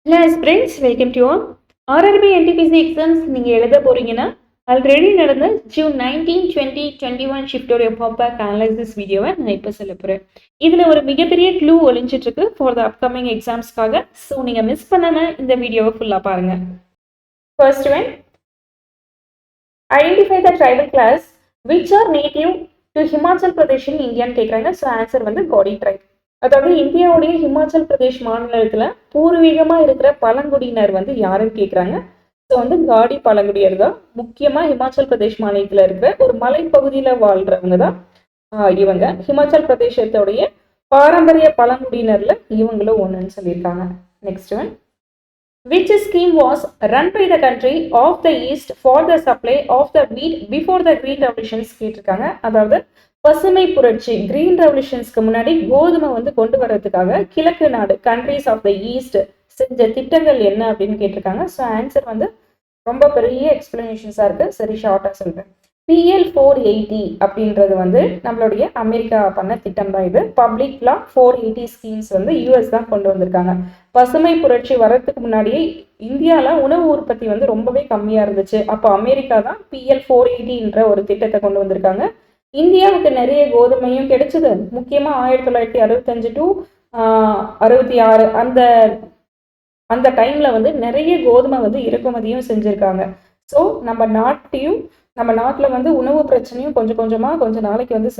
Hello friends, welcome to all. RRB NTPC exams நீங்கள் எழுத போகிறீங்கன்னா ஆல்ரெடி நடந்த ஜூன் 19, 20, 21 ஷிஃப்டோடைய பாப்பேக் அனலைசிஸ் வீடியோவை நான் இப்போ சொல்ல போகிறேன். இதில் ஒரு மிகப்பெரிய க்ளூ ஒளிஞ்சிட்ருக்கு ஃபார் த அப்கமிங் எக்ஸாம்ஸ்க்காக. ஸோ நீங்கள் மிஸ் பண்ணாமல் இந்த வீடியோவை ஃபுல்லாக பாருங்கள். First one, identify the tribal class which are native to Himachal Pradesh in இந்தியான்னு கேட்குறாங்க. ஸோ ஆன்சர் வந்து காடி ட்ரைப். அதாவது இந்தியாவுடைய ஹிமாச்சல் பிரதேஷ் மாநிலத்தில் பூர்வீகமாக இருக்கிற பழங்குடியினர் வந்து யாருன்னு கேட்குறாங்க. ஸோ வந்து காடி பழங்குடியர் தான். முக்கியமாக ஹிமாச்சல் பிரதேஷ் மாநிலத்தில் இருக்கிற ஒரு மலைப்பகுதியில் வாழ்கிறவங்க தான் இவங்க. ஹிமாச்சல் பிரதேசத்தோடைய பாரம்பரிய பழங்குடியினரில் இவங்களும் ஒன்றுன்னு சொல்லியிருக்காங்க. Next one, which scheme was run by the country of the east for the supply of the wheat before the green revolutions கேட்டிருக்காங்க. அதாவது பசுமை புரட்சி கிரீன் ரெவல்யூஷன்ஸ்க்கு முன்னாடி கோதுமை வந்து கொண்டு வர்றதுக்காக கிழக்கு நாடு கண்ட்ரிஸ் ஆஃப் த ஈஸ்ட் செஞ்ச திட்டங்கள் என்ன அப்படின்னு கேட்டிருக்காங்க. ஸோ ஆன்சர் வந்து ரொம்ப பெரிய எக்ஸ்பிளனேஷன்ஸாக இருக்குது. சரி, ஷார்ட்டாக சொல்கிறேன். PL480 அப்படின்றது வந்து நம்மளுடைய அமெரிக்கா பண்ண திட்டம் தான். இது பப்ளிக்லா 480 ஸ்கீம்ஸ் வந்து யூஎஸ் தான் கொண்டு வந்திருக்காங்க. பசுமை புரட்சி வர்றதுக்கு முன்னாடியே இந்தியாவில் உணவு உற்பத்தி வந்து ரொம்பவே கம்மியாக இருந்துச்சு. அப்போ அமெரிக்கா தான் PL480ன்ற ஒரு திட்டத்தை கொண்டு வந்திருக்காங்க. இந்தியாவுக்கு நிறைய கோதுமையும் கிடைச்சது. முக்கியமாக 1965 டு 66 அந்த டைமில் வந்து நிறைய கோதுமை வந்து இறக்குமதியும் செஞ்சுருக்காங்க. ஸோ நம்ம நாட்டில் வந்து உணவு பிரச்சனையும் கொஞ்சம் கொஞ்சமாக கொஞ்ச நாளைக்கு வந்து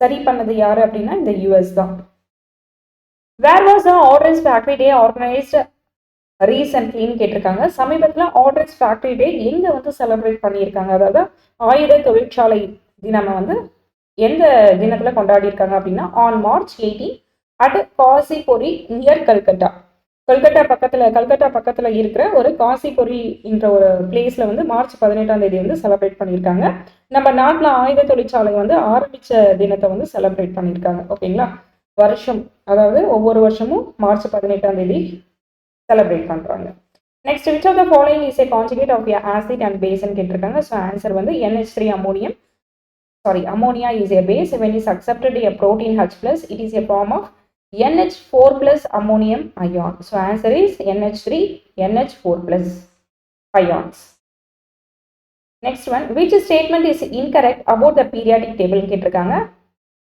சரி பண்ணது யார் அப்படின்னா இந்த யூஎஸ் தான். Where was ordnance factory day organised ரீசன்ட்லின்னு கேட்டிருக்காங்க. சமீபத்தில் ஆர்டர்ஸ் ஃபேக்டரி டே எங்கே வந்து செலிப்ரேட் பண்ணியிருக்காங்க, அதாவது ஆயுத தொழிற்சாலை தினம் வந்து எந்த தினத்தில் கொண்டாடி இருக்காங்க அப்படின்னா on March 18 at Cossipore near Calcutta பக்கத்தில் இருக்கிற ஒரு காசிபுரி என்ற ஒரு பிளேஸில் வந்து March 18 வந்து செலிப்ரேட் பண்ணியிருக்காங்க. நம்ம நாட்டில் ஆயுத தொழிற்சாலை வந்து ஆரம்பித்த தினத்தை வந்து செலிப்ரேட் பண்ணியிருக்காங்க. ஓகேங்களா, வருஷம், அதாவது ஒவ்வொரு வருஷமும் March 18 செலிப்ரேட் பண்ணுறாங்க. Next, which of the following is a conjugate of acid and பேஸ்ன்னு கேட்டிருக்காங்க. ஸோ ஆன்சர் வந்து NH3 ammonium. Ammonia is a base. When it is accepted a protein H+, it is a form of NH4+ ammonium ion. So answer is NH3, NH4+ ions. Next one, which statement is incorrect about the periodic table கேட்டிருக்காங்க.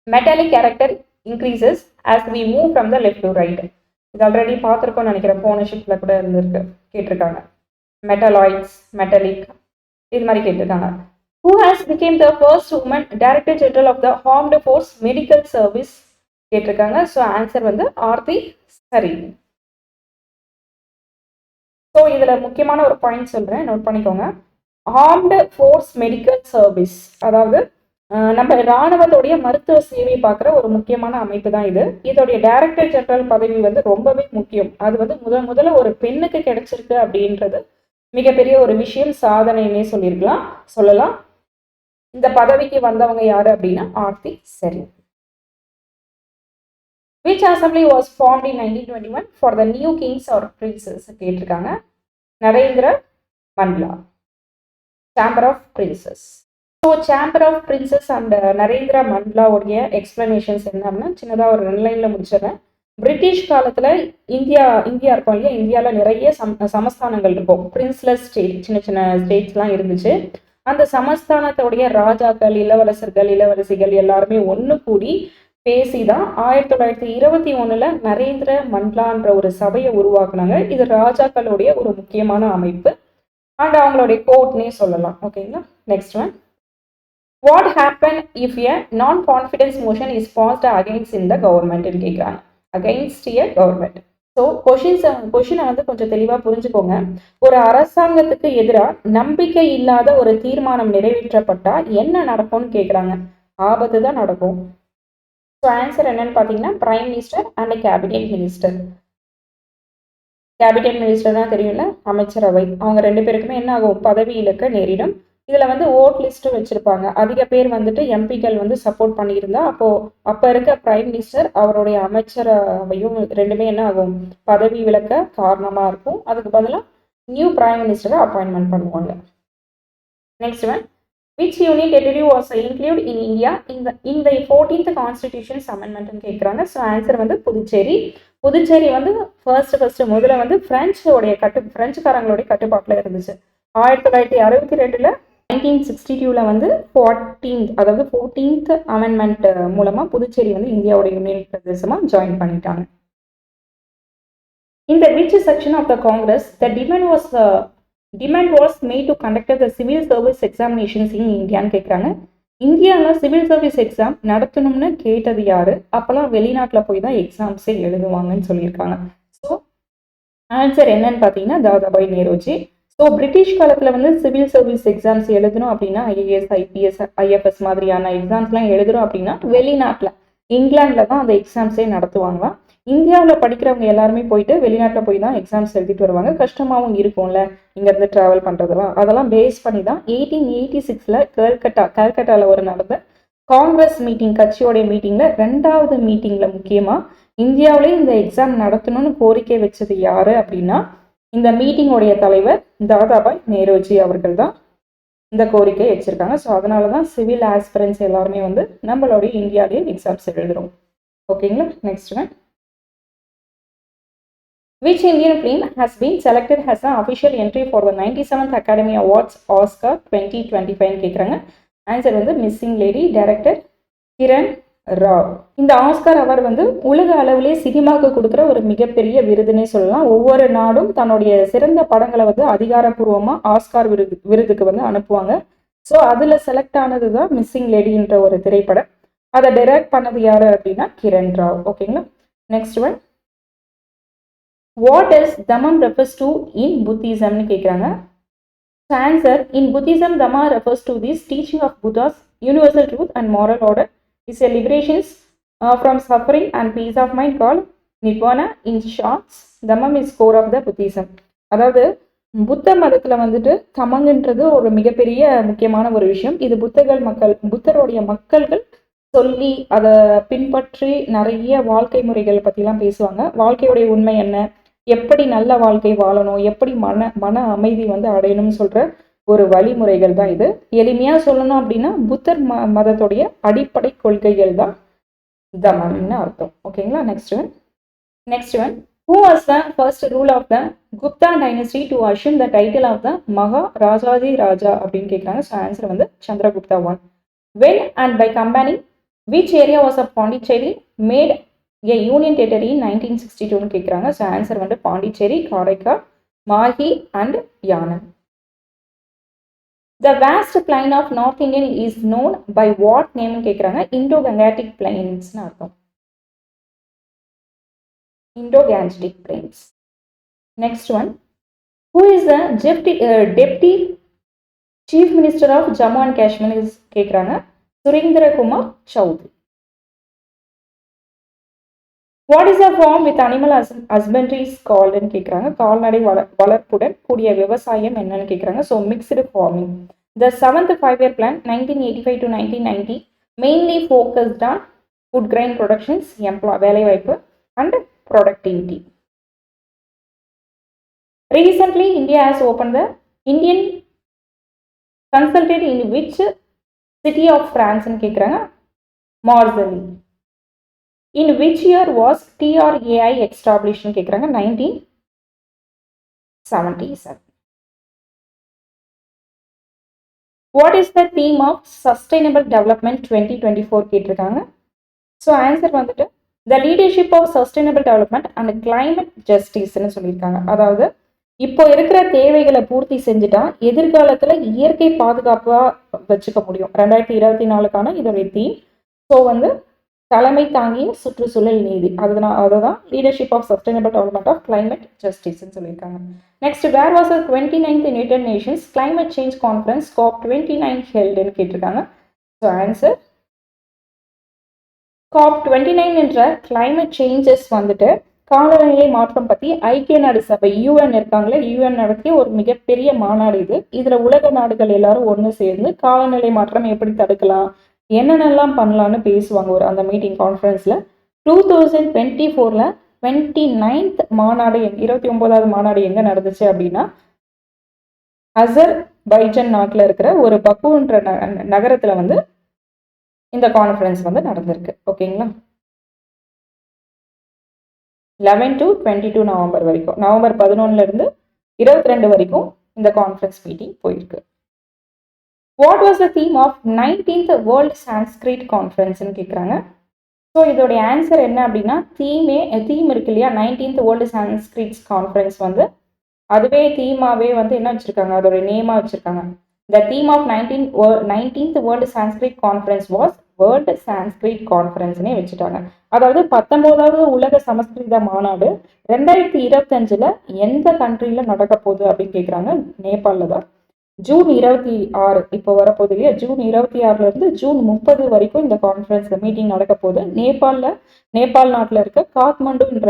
Metallic character increases as we move from the left to right. இது already பார்த்துருக்கோம்னு நினைக்கிறேன், போன ஷிஃப்ட்ல கூட கேட்டிருக்காங்க. Metalloids, metallic, இது மாதிரி கேட்டிருக்காங்க. Who has become the first woman Director General of the Armed Force Medical Service கேட்டிருக்காங்க. ஸோ ஆன்சர் வந்து ஆர்த்தி சரி. ஸோ இதில் முக்கியமான ஒரு பாயிண்ட் சொல்கிறேன், நோட் பண்ணிக்கோங்க. ஆர்ம்டு ஃபோர்ஸ் மெடிக்கல் சர்வீஸ், அதாவது நம்ம இராணுவத்தோடைய மருத்துவ சேவை பார்க்குற ஒரு முக்கியமான அமைப்பு தான் இது. இதோடைய டைரக்டர் ஜெனரல் பதவி வந்து ரொம்பவே முக்கியம். அது வந்து முதல்ல ஒரு பெண்ணுக்கு கிடைச்சிருக்கு அப்படின்றது மிகப்பெரிய ஒரு விஷயம், சாதனைன்னே சொல்லலாம். இந்த பதவிக்கு வந்தவங்க யாரு அப்படின்னா ஆர்த்தி சரி. Which assembly was formed in 1921 for the new kings or princes கேட்டிருக்காங்க. Narendra Mandal, chamber of princes. So chamber of princes and Narendra மண்ட்லாவுடைய எக்ஸ்பிளனேஷன்ஸ் என்ன அப்படின்னா சின்னதாக ஒரு 2 லைனில் முடிச்சிடுறேன். பிரிட்டிஷ் காலத்தில் இந்தியா இருக்கும் இல்லையா, இந்தியாவில் நிறைய சமஸ்தானங்கள் இருக்கும். பிரின்ஸ்லெஸ் ஸ்டேட், சின்ன சின்ன ஸ்டேட்ஸ்லாம் இருந்துச்சு. அந்த சமஸ்தானத்தோடைய ராஜாக்கள், இளவரசர்கள், இளவரசிகள் எல்லாருமே ஒன்று கூடி பேசி தான் 1921 நரேந்திர மண்ட்லான்ற ஒரு சபையை உருவாக்குனாங்க. இது ராஜாக்களுடைய ஒரு முக்கியமான அமைப்பு அண்ட் அவங்களுடைய கோர்ட்னே சொல்லலாம். ஓகேங்களா, next one, what happen if a no confidence motion is passed against in the கவர்மெண்ட்னு கேட்குறாங்க. அகைன்ஸ்ட் எ கவர்மெண்ட். ஸோ கொஷினை வந்து கொஞ்சம் தெளிவாக புரிஞ்சுக்கோங்க. ஒரு அரசாங்கத்துக்கு எதிராக நம்பிக்கை இல்லாத ஒரு தீர்மானம் நிறைவேற்றப்பட்டா என்ன நடக்கும்னு கேட்குறாங்க. ஆபத்து தான் நடக்கும். ஸோ ஆன்சர் என்னன்னு பார்த்தீங்கன்னா prime minister and cabinet minister. Cabinet minister தான் தெரியும்ல, அமைச்சரவை. அவங்க 2 பேருக்குமே என்ன ஆகும், பதவி இழக்க நேரிடும். இதில் வந்து ஓட் லிஸ்ட்டு வச்சுருப்பாங்க. அதிக பேர் வந்துட்டு எம்பிக்கள் வந்து சப்போர்ட் பண்ணியிருந்தா அப்போ இருக்க பிரைம் மினிஸ்டர் அவருடைய அமைச்சரவையும் 2மே என்ன ஆகும், பதவி விலக்க காரணமாக இருக்கும். அதுக்கு பதிலாக நியூ பிரைம் மினிஸ்டரை அப்பாயின்மெண்ட் பண்ணுவாங்க. Next one, Which union territory was included in India in the 14th Constitution's amendment கேட்குறாங்க. ஸோ ஆன்சர் வந்து புதுச்சேரி. புதுச்சேரி வந்து ஃபர்ஸ்ட் முதல்ல வந்து பிரெஞ்சுக்காரங்களுடைய கட்டுப்பாட்டில் இருந்துச்சு. 1962 1962 வந்து 14th அமெண்ட்மெண்ட் மூலமா புதுச்சேரி வந்து இந்தியாவோட யூனியன் பிரதேசமா ஜாயின் பண்ணிட்டாங்க. In the which section of the Congress the demand was made to conduct the civil service examinations in Indiaன்னு கேட்குறாங்க. இந்தியாவில் சிவில் சர்வீஸ் எக்ஸாம் நடத்தணும்னு கேட்டது யாரு? அப்போல்லாம் வெளிநாட்டில் போய் தான் எக்ஸாம்ஸே எழுதுவாங்கன்னு சொல்லியிருக்காங்க. ஸோ ஆன்சர் என்னன்னு பார்த்தீங்கன்னா தாதாபாய் நேருஜி. ஸோ பிரிட்டிஷ் காலத்தில் வந்து சிவில் சர்வீஸ் எக்ஸாம்ஸ் எழுதணும் அப்படின்னா ஐஏஎஸ் ஐபிஎஸ் ஐஎஃப்எஸ் மாதிரியான எக்ஸாம்ஸ்லாம் எழுதுறோம் அப்படின்னா வெளிநாட்டில் இங்கிலாண்டில் தான் அந்த எக்ஸாம்ஸே நடத்துவாங்க. இந்தியாவில் படிக்கிறவங்க எல்லாருமே போயிட்டு வெளிநாட்டில் போய் தான் எக்ஸாம்ஸ் எழுதிட்டு வருவாங்க. கஷ்டமாகவும் இருக்கும்ல இங்கேருந்து ட்ராவல் பண்ணுறதெல்லாம். அதெல்லாம் பேஸ் பண்ணி தான் 1886 கல்கட்டாவில் ஒரு நடந்த காங்கிரஸ் மீட்டிங், கட்சியோடைய மீட்டிங்கில் 2வது மீட்டிங்கில் முக்கியமாக இந்தியாவிலே இந்த எக்ஸாம் நடத்தணும்னு கோரிக்கை வச்சது யாரு அப்படின்னா இந்த மீட்டிங்கோடைய தலைவர் தாதாபாய் நேருஜி அவர்கள் தான் இந்த கோரிக்கை வச்சிருக்காங்க. ஸோ அதனால தான் சிவில் ஆஸ்பிரன்ஸ் எல்லாருமே வந்து நம்மளுடைய இந்தியாவிலேயே எக்ஸாம்ஸ் எழுதுறோம். ஓகேங்களா? Next one. Which Indian film has been selected as an official entry for the 97th Academy Awards Oscar 2025 கேட்குறாங்க. ஆன்சர் வந்து missing lady, director Kiran Rao. இந்த ஆஸ்கார் அவார்டு வந்து உலக அளவிலே சினிமாவுக்கு கொடுக்குற ஒரு மிகப்பெரிய விருதுன்னே சொல்லலாம். ஒவ்வொரு நாடும் தன்னுடைய சிறந்த படங்களை வந்து அதிகாரப்பூர்வமாக ஆஸ்கார் விருதுக்கு வந்து அனுப்புவாங்க. ஸோ அதில் செலக்ட் ஆனது தான் மிஸ்ஸிங் லேடின்ற ஒரு திரைப்படம். அதை டைரக்ட் பண்ணது யாரு அப்படின்னா கிரண் ராவ். ஓகேங்களா? Next one. What does Dhammam refers to in Buddhism னு கேட்குறாங்க. Answer in Buddhism Dhamma refers to this teaching of Buddha's universal truth and moral order is a liberation from suffering and peace of mind called Nibbana. In short, Dhammam is core of the Buddhism. அதாவது புத்த மதத்தில் வந்துட்டு தமங்குன்றது ஒரு மிகப்பெரிய முக்கியமான ஒரு விஷயம். இது புத்தருடைய மக்கள்கள் சொல்லி அதை பின்பற்றி நிறைய வாழ்க்கை முறைகள் பற்றிலாம் பேசுவாங்க. வாழ்க்கையுடைய உண்மை என்ன, எப்படி நல்ல வாழ்க்கை வாழணும், எப்படி மன அமைதி வந்து அடையணும்னு சொல்ற ஒரு வழிமுறைகள் தான் இது. எளிமையா சொல்லணும் அப்படின்னா புத்தர் மதத்துடைய அடிப்படை கொள்கைகள் தான் தம்மம்னு அர்த்தம். ஓகேங்களா? Next one. Who was the first ruler of the Gupta dynasty to assume the title of the Maharajaji Raja அப்படின்னு கேட்குறாங்க. ஸோ ஆன்சர் வந்து Chandragupta 1. When and by combining which area was of Pondicherry made a union territory in 1962 கேட்குறாங்க. So answer வந்து Pondicherry, Karaikal, Mahe and Yanam. The vast plain of North Indian is known by what name கேட்குறாங்க. Indo-Gangetic Plains-னு அர்த்தம். Indo-Gangetic Plains. Next one. Who is the Deputy Chief Minister of Jammu and Kashmir is கேட்குறாங்க. Surendra Kumar Chowdhury. What is the farm with animal husbandry is called ன்னு கேட்குறாங்க. கால்நடை வளர்ப்புடன் கூடிய விவசாயம் என்னன்னு கேட்குறாங்க. So mixed farming. The 7th 5-year plan 1985 to 1990 mainly focused on food grain productions, வேலைவாய்ப்பு and productivity. Recently, India has opened the Indian consulate in which city of France ன்னு கேட்குறாங்க. Marseille. In which year was TRAI established ன்னு கேட்குறாங்க. 1977. What is the theme of Sustainable Development 2024 கேட்டிருக்காங்க. So answer வந்துட்டு the leadership of sustainable development and climate justice ன்னு சொல்லியிருக்காங்க. அதாவது இப்போ இருக்கிற தேவைகளை பூர்த்தி செஞ்சுட்டா எதிர்காலத்தில் இயற்கை பாதுகாப்பாக வச்சுக்க முடியும். 2024க்கான இதோடைய தீம். ஸோ வந்து தலைமை தாங்கிய சுற்றுச்சூழல் நீதி, அதுதான் leadership of sustainable development of climate ஜஸ்டிஸ்ன்னு சொல்லியிருக்காங்க. Next, where was 29th United Nations climate change conference COP29 ஹெல்டுன்னு கேட்டிருக்காங்க. ஸோ ஆன்சர் COP29 என்ற கிளைமேட் சேஞ்சஸ் வந்துட்டு காலநிலை மாற்றம் பற்றி ஐக்கிய நாடு சபை UN இருக்காங்களே, UN நடத்திய ஒரு மிகப்பெரிய மாநாடு இது. இதில் உலக நாடுகள் எல்லாரும் ஒன்று சேர்ந்து காலநிலை மாற்றம் எப்படி தடுக்கலாம், என்னென்னலாம் பண்ணலான்னு பேசுவாங்க அந்த மீட்டிங் கான்ஃபரன்ஸில். 2024 29th மாநாடு 29வது மாநாடு எங்கே நடந்துச்சு அப்படின்னா பைஜன் நாட்டில் இருக்கிற ஒரு பக்குன்ற நகரத்தில் வந்து இந்த கான்ஃபரன்ஸ் வந்து நடந்திருக்கு. ஓகேங்களா, 11 to 22 நவம்பர் வரைக்கும், நவம்பர் 11 22 வரைக்கும் இந்த கான்ஃபரன்ஸ் மீட்டிங் போயிருக்கு. What was the theme of 19th world Sanskrit கான்ஃபரன்ஸ்னு கேட்குறாங்க. ஸோ இதோடைய ஆன்சர் என்ன அப்படின்னா, தீம் இருக்கு இல்லையா, 19th வேர்ல்டு சான்ஸ்கிரிட்ஸ் கான்ஃபரன்ஸ் வந்து அதுவே தீமாவே வந்து என்ன வச்சிருக்காங்க, அதோட நேமா வச்சிருக்காங்க. The theme of 19th world Sanskrit conference was world Sanskrit கான்ஃபரன்ஸ்னே வச்சுட்டாங்க. அதாவது 19வது உலக சமஸ்கிருத மாநாடு 2025 எந்த கண்ட்ரியில் நடக்க போகுது அப்படின்னு கேட்குறாங்க. நேபாளில் தான். ஜூன் 26 இப்போ வரப்போகுது இல்லையா, ஜூன் 26 ஜூன் 30 வரைக்கும் இந்த கான்ஃபரன்ஸ் மீட்டிங் நடக்க போகுது. நேபாள் நாட்டில் இருக்க காத்மண்டுன்ற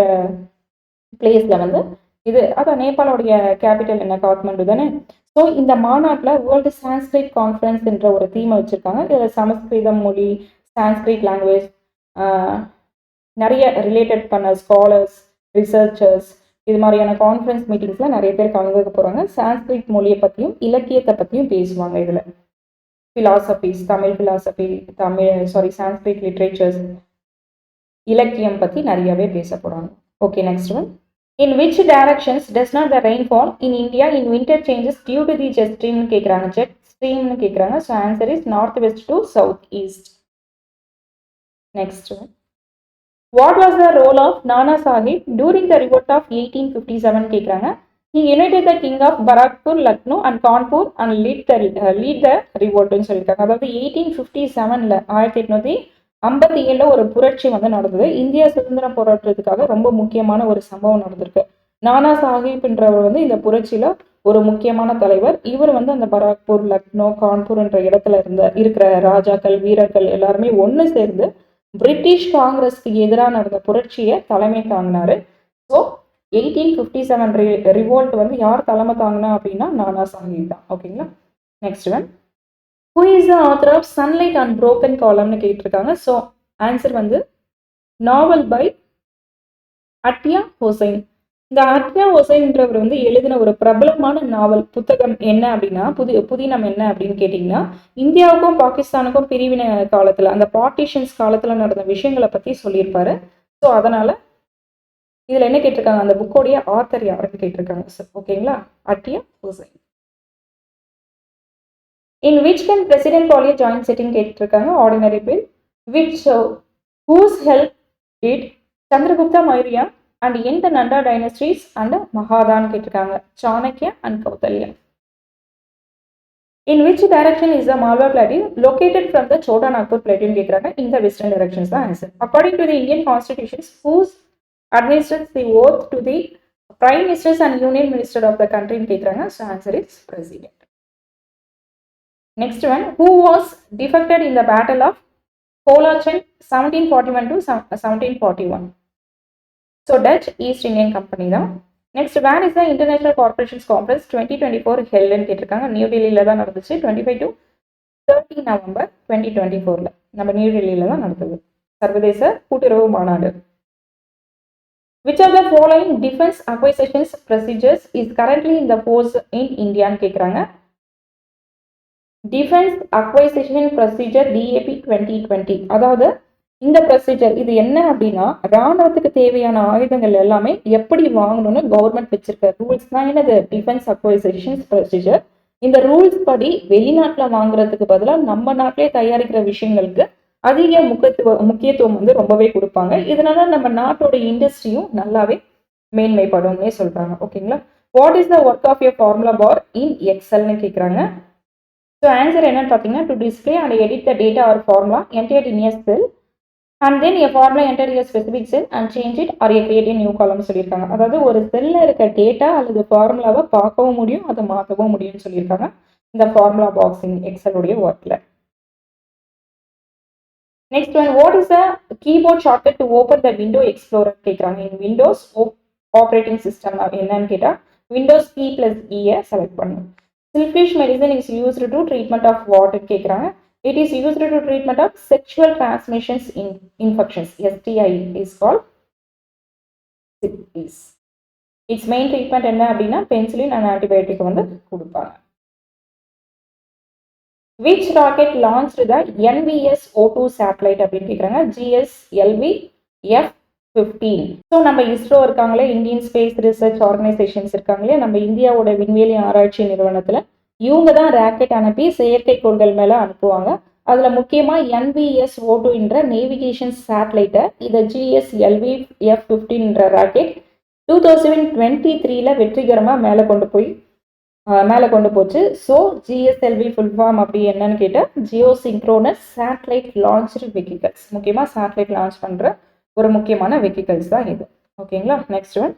பிளேஸில் வந்து இது, அதான் நேபாளோடைய கேபிட்டல் என்ன, காத்மண்டு தானே. ஸோ இந்த மாநாட்டில் வேர்ல்டு சான்ஸ்கிரிட் கான்ஃபரன்ஸ் என்ற ஒரு தீமை வச்சுருக்காங்க. இதில் சமஸ்கிருதம் மொழி, சான்ஸ்கிரிட் லாங்குவேஜ், நிறைய ரிலேட்டட் பண்ண ஸ்காலர்ஸ், ரிசர்ச்சர்ஸ், இது மாதிரியான கான்ஃபரன்ஸ் மீட்டிங்ஸில் நிறைய பேர் கலந்துக்க போகிறாங்க. சான்ஸ்கிரிட் மொழியை பற்றியும் இலக்கியத்தை பற்றியும் பேசுவாங்க. இதில் ஃபிலாசபிஸ், சான்ஸ்கிரிட் லிட்ரேச்சர்ஸ், இலக்கியம் பற்றி நிறையவே பேச போகிறாங்க. Okay, next one. In which directions does not the rainfall in India in winter changes due to the jet stream கேட்குறாங்க. ஜெட் ஸ்ட்ரீம்னு கேட்குறாங்க. So answer is north west to south east. Next one. What was the role of Nana Sahib during the revolt of 1857 கேட்குறாங்க. He united the king of Barakpur, Lucknow and Kanpur and lead the revoltன்னு சொல்லியிருக்காங்க. அதாவது 1857 1857 ஒரு புரட்சி வந்து நடந்தது. India சுதந்திர போராட்டத்துக்காக ரொம்ப முக்கியமான ஒரு சம்பவம் நடந்திருக்கு. நானா சாஹிப்ன்றவர் வந்து இந்த புரட்சியில ஒரு முக்கியமான தலைவர். இவர் வந்து அந்த பராக்பூர், லக்னோ, கான்பூர் என்ற இடத்துல இருக்கிற ராஜாக்கள், வீரர்கள் எல்லாருமே ஒன்று சேர்ந்து பிரிட்டிஷ் காங்கிரஸ்க்கு எதிராக நடந்த புரட்சியை தலைமை தாங்கினாரு. ஸோ 1857 ரிவோல்ட் வந்து யார் தலைமை தாங்கினா அப்படின்னா நானா சாஹிப் தான். ஓகேங்களா, next one. Who is the author of Sunlight Unbroken Column கேட்டிருக்காங்க. ஸோ ஆன்சர் வந்து நாவல் பை அட்டியா ஹுசைன். இந்த அட்டியா ஹுசைன்றவர் வந்து எழுதின ஒரு பிரபலமான நாவல் புத்தகம் என்ன அப்படின்னா, புதினம் என்ன அப்படின்னு கேட்டிங்கன்னா, இந்தியாவுக்கும் பாகிஸ்தானுக்கும் பிரிவினை காலத்தில், அந்த பார்ட்டிஷன்ஸ் காலத்தில் நடந்த விஷயங்களை பற்றி சொல்லியிருப்பாரு. ஸோ அதனால் இதில் என்ன கேட்டிருக்காங்க, அந்த புக்கோடைய ஆத்தர் யாருன்னு கேட்டிருக்காங்க. ஓகேங்களா, Attia Hosain. In which can President call a joint sitting கேட்டிருக்காங்க. Ordinary bill. Whose help did Chandragupta Maurya and end the Nanda dynasties and Mahadan கேட்டிருக்காங்க. Chanakya and Kautalya. In which direction is the Malwa Plateau located from the Chota Nagpur Plateau கேட்குறாங்க. In the western directions தான் answer. According to the Indian constitutions, whose administers the oath to the prime ministers and union minister of the country கேட்குறாங்க. So answer is president. Next one. Who was defected in the battle of Cochin 1741 to 1741? So Dutch East Indian Company தான். Next, where is the International Corporations Conference 2024 held ன்னு கேட்டிருக்காங்க. New டெல்லியில் தான் நடந்துச்சு. 25 to 30 November 2024 நம்ம new டெல்லியில் தான் நடந்தது சர்வதேச கூட்டுறவு மாநாடு. Which of the following defense acquisitions procedures is currently in the force in India ன்னு கேட்குறாங்க. Defence acquisition procedure DAP 2020. அதாவது இந்த ப்ரொசீஜர் இது என்ன அப்படின்னா, ராணுவத்துக்கு தேவையான ஆயுதங்கள் எல்லாமே எப்படி வாங்கணும்னு கவர்மெண்ட் வச்சிருக்க ரூல்ஸ் தான் என்னது, டிஃபென்ஸ் அக்வைசிஷன் ப்ரொசீஜர். இந்த ரூல்ஸ் படி வெளிநாட்டில் வாங்குறதுக்கு பதிலாக நம்ம நாட்டிலே தயாரிக்கிற விஷயங்களுக்கு அதிக முக்கியத்துவம் வந்து ரொம்பவே கொடுப்பாங்க. இதனால நம்ம நாட்டோட இண்டஸ்ட்ரியும் நல்லாவே மேன்மைப்படும்னே சொல்றாங்க. ஓகேங்களா. What is the work of a formula bar in எக்ஸல்னு கேட்குறாங்க. ஸோ ஆன்சர் என்னன்னு பார்த்தீங்கன்னா, to display and edit the data or formula entered in a cell and then a formula enter a specific cell and change it or a create new column சொல்லியிருக்காங்க. அதாவது ஒரு செல்லில் இருக்க data அல்லது ஃபார்முலாவை பார்க்கவும் முடியும், அதை மாற்றவும் முடியும்னு சொல்லியிருக்காங்க இந்த ஃபார்முலா பாக்ஸ் இன் எக்ஸலுடைய ஒர்க்கில். Next one. What is a keyboard shortcut to open the window explorer கேட்குறாங்க. இன் விண்டோஸ் ஆப்ரேட்டிங் சிஸ்டம் என்னன்னு கேட்டால் விண்டோஸ் key+E செலக்ட் பண்ணும். Silfish medicine is used to treatment of what கேட்குறாங்க. It is used to treatment of sexual transmissions in infections. STI is called syphilis. Its main treatment என்ன அப்படின்னா penicillin and antibiotic வந்து கொடுப்பாங்க. Which rocket launch the NVS-O2 satellite அப்படின்னு கேட்குறாங்க. GSLV F-15. So நம்ம இஸ்ரோ இருக்காங்களே, Indian space research organisations இருக்காங்களே, நம்ம இந்தியாவோட விண்வெளி ஆராய்ச்சி நிறுவனத்தில் இவங்க தான் ராக்கெட் அனுப்பி செயற்கைக்கோள்கள் மேலே அனுப்புவாங்க. அதில் முக்கியமாக NVS-O2 என்ற நேவிகேஷன் சேட்டலைட்டை இதை GSLV F-15 ராக்கெட் 2023 வெற்றிகரமாக மேலே கொண்டு போச்சு. ஸோ GSLV ஃபுல் ஃபார்ம் அப்படி என்னன்னு கேட்டால் Jio synchronous satellite launched vehicles. முக்கியமாக சேட்டலைட் லான்ச் பண்ணுற ஒரு முக்கியமான வெஹிக்கல்ஸ் தான் இது. ஓகேங்களா. நெக்ஸ்ட் ஒன்,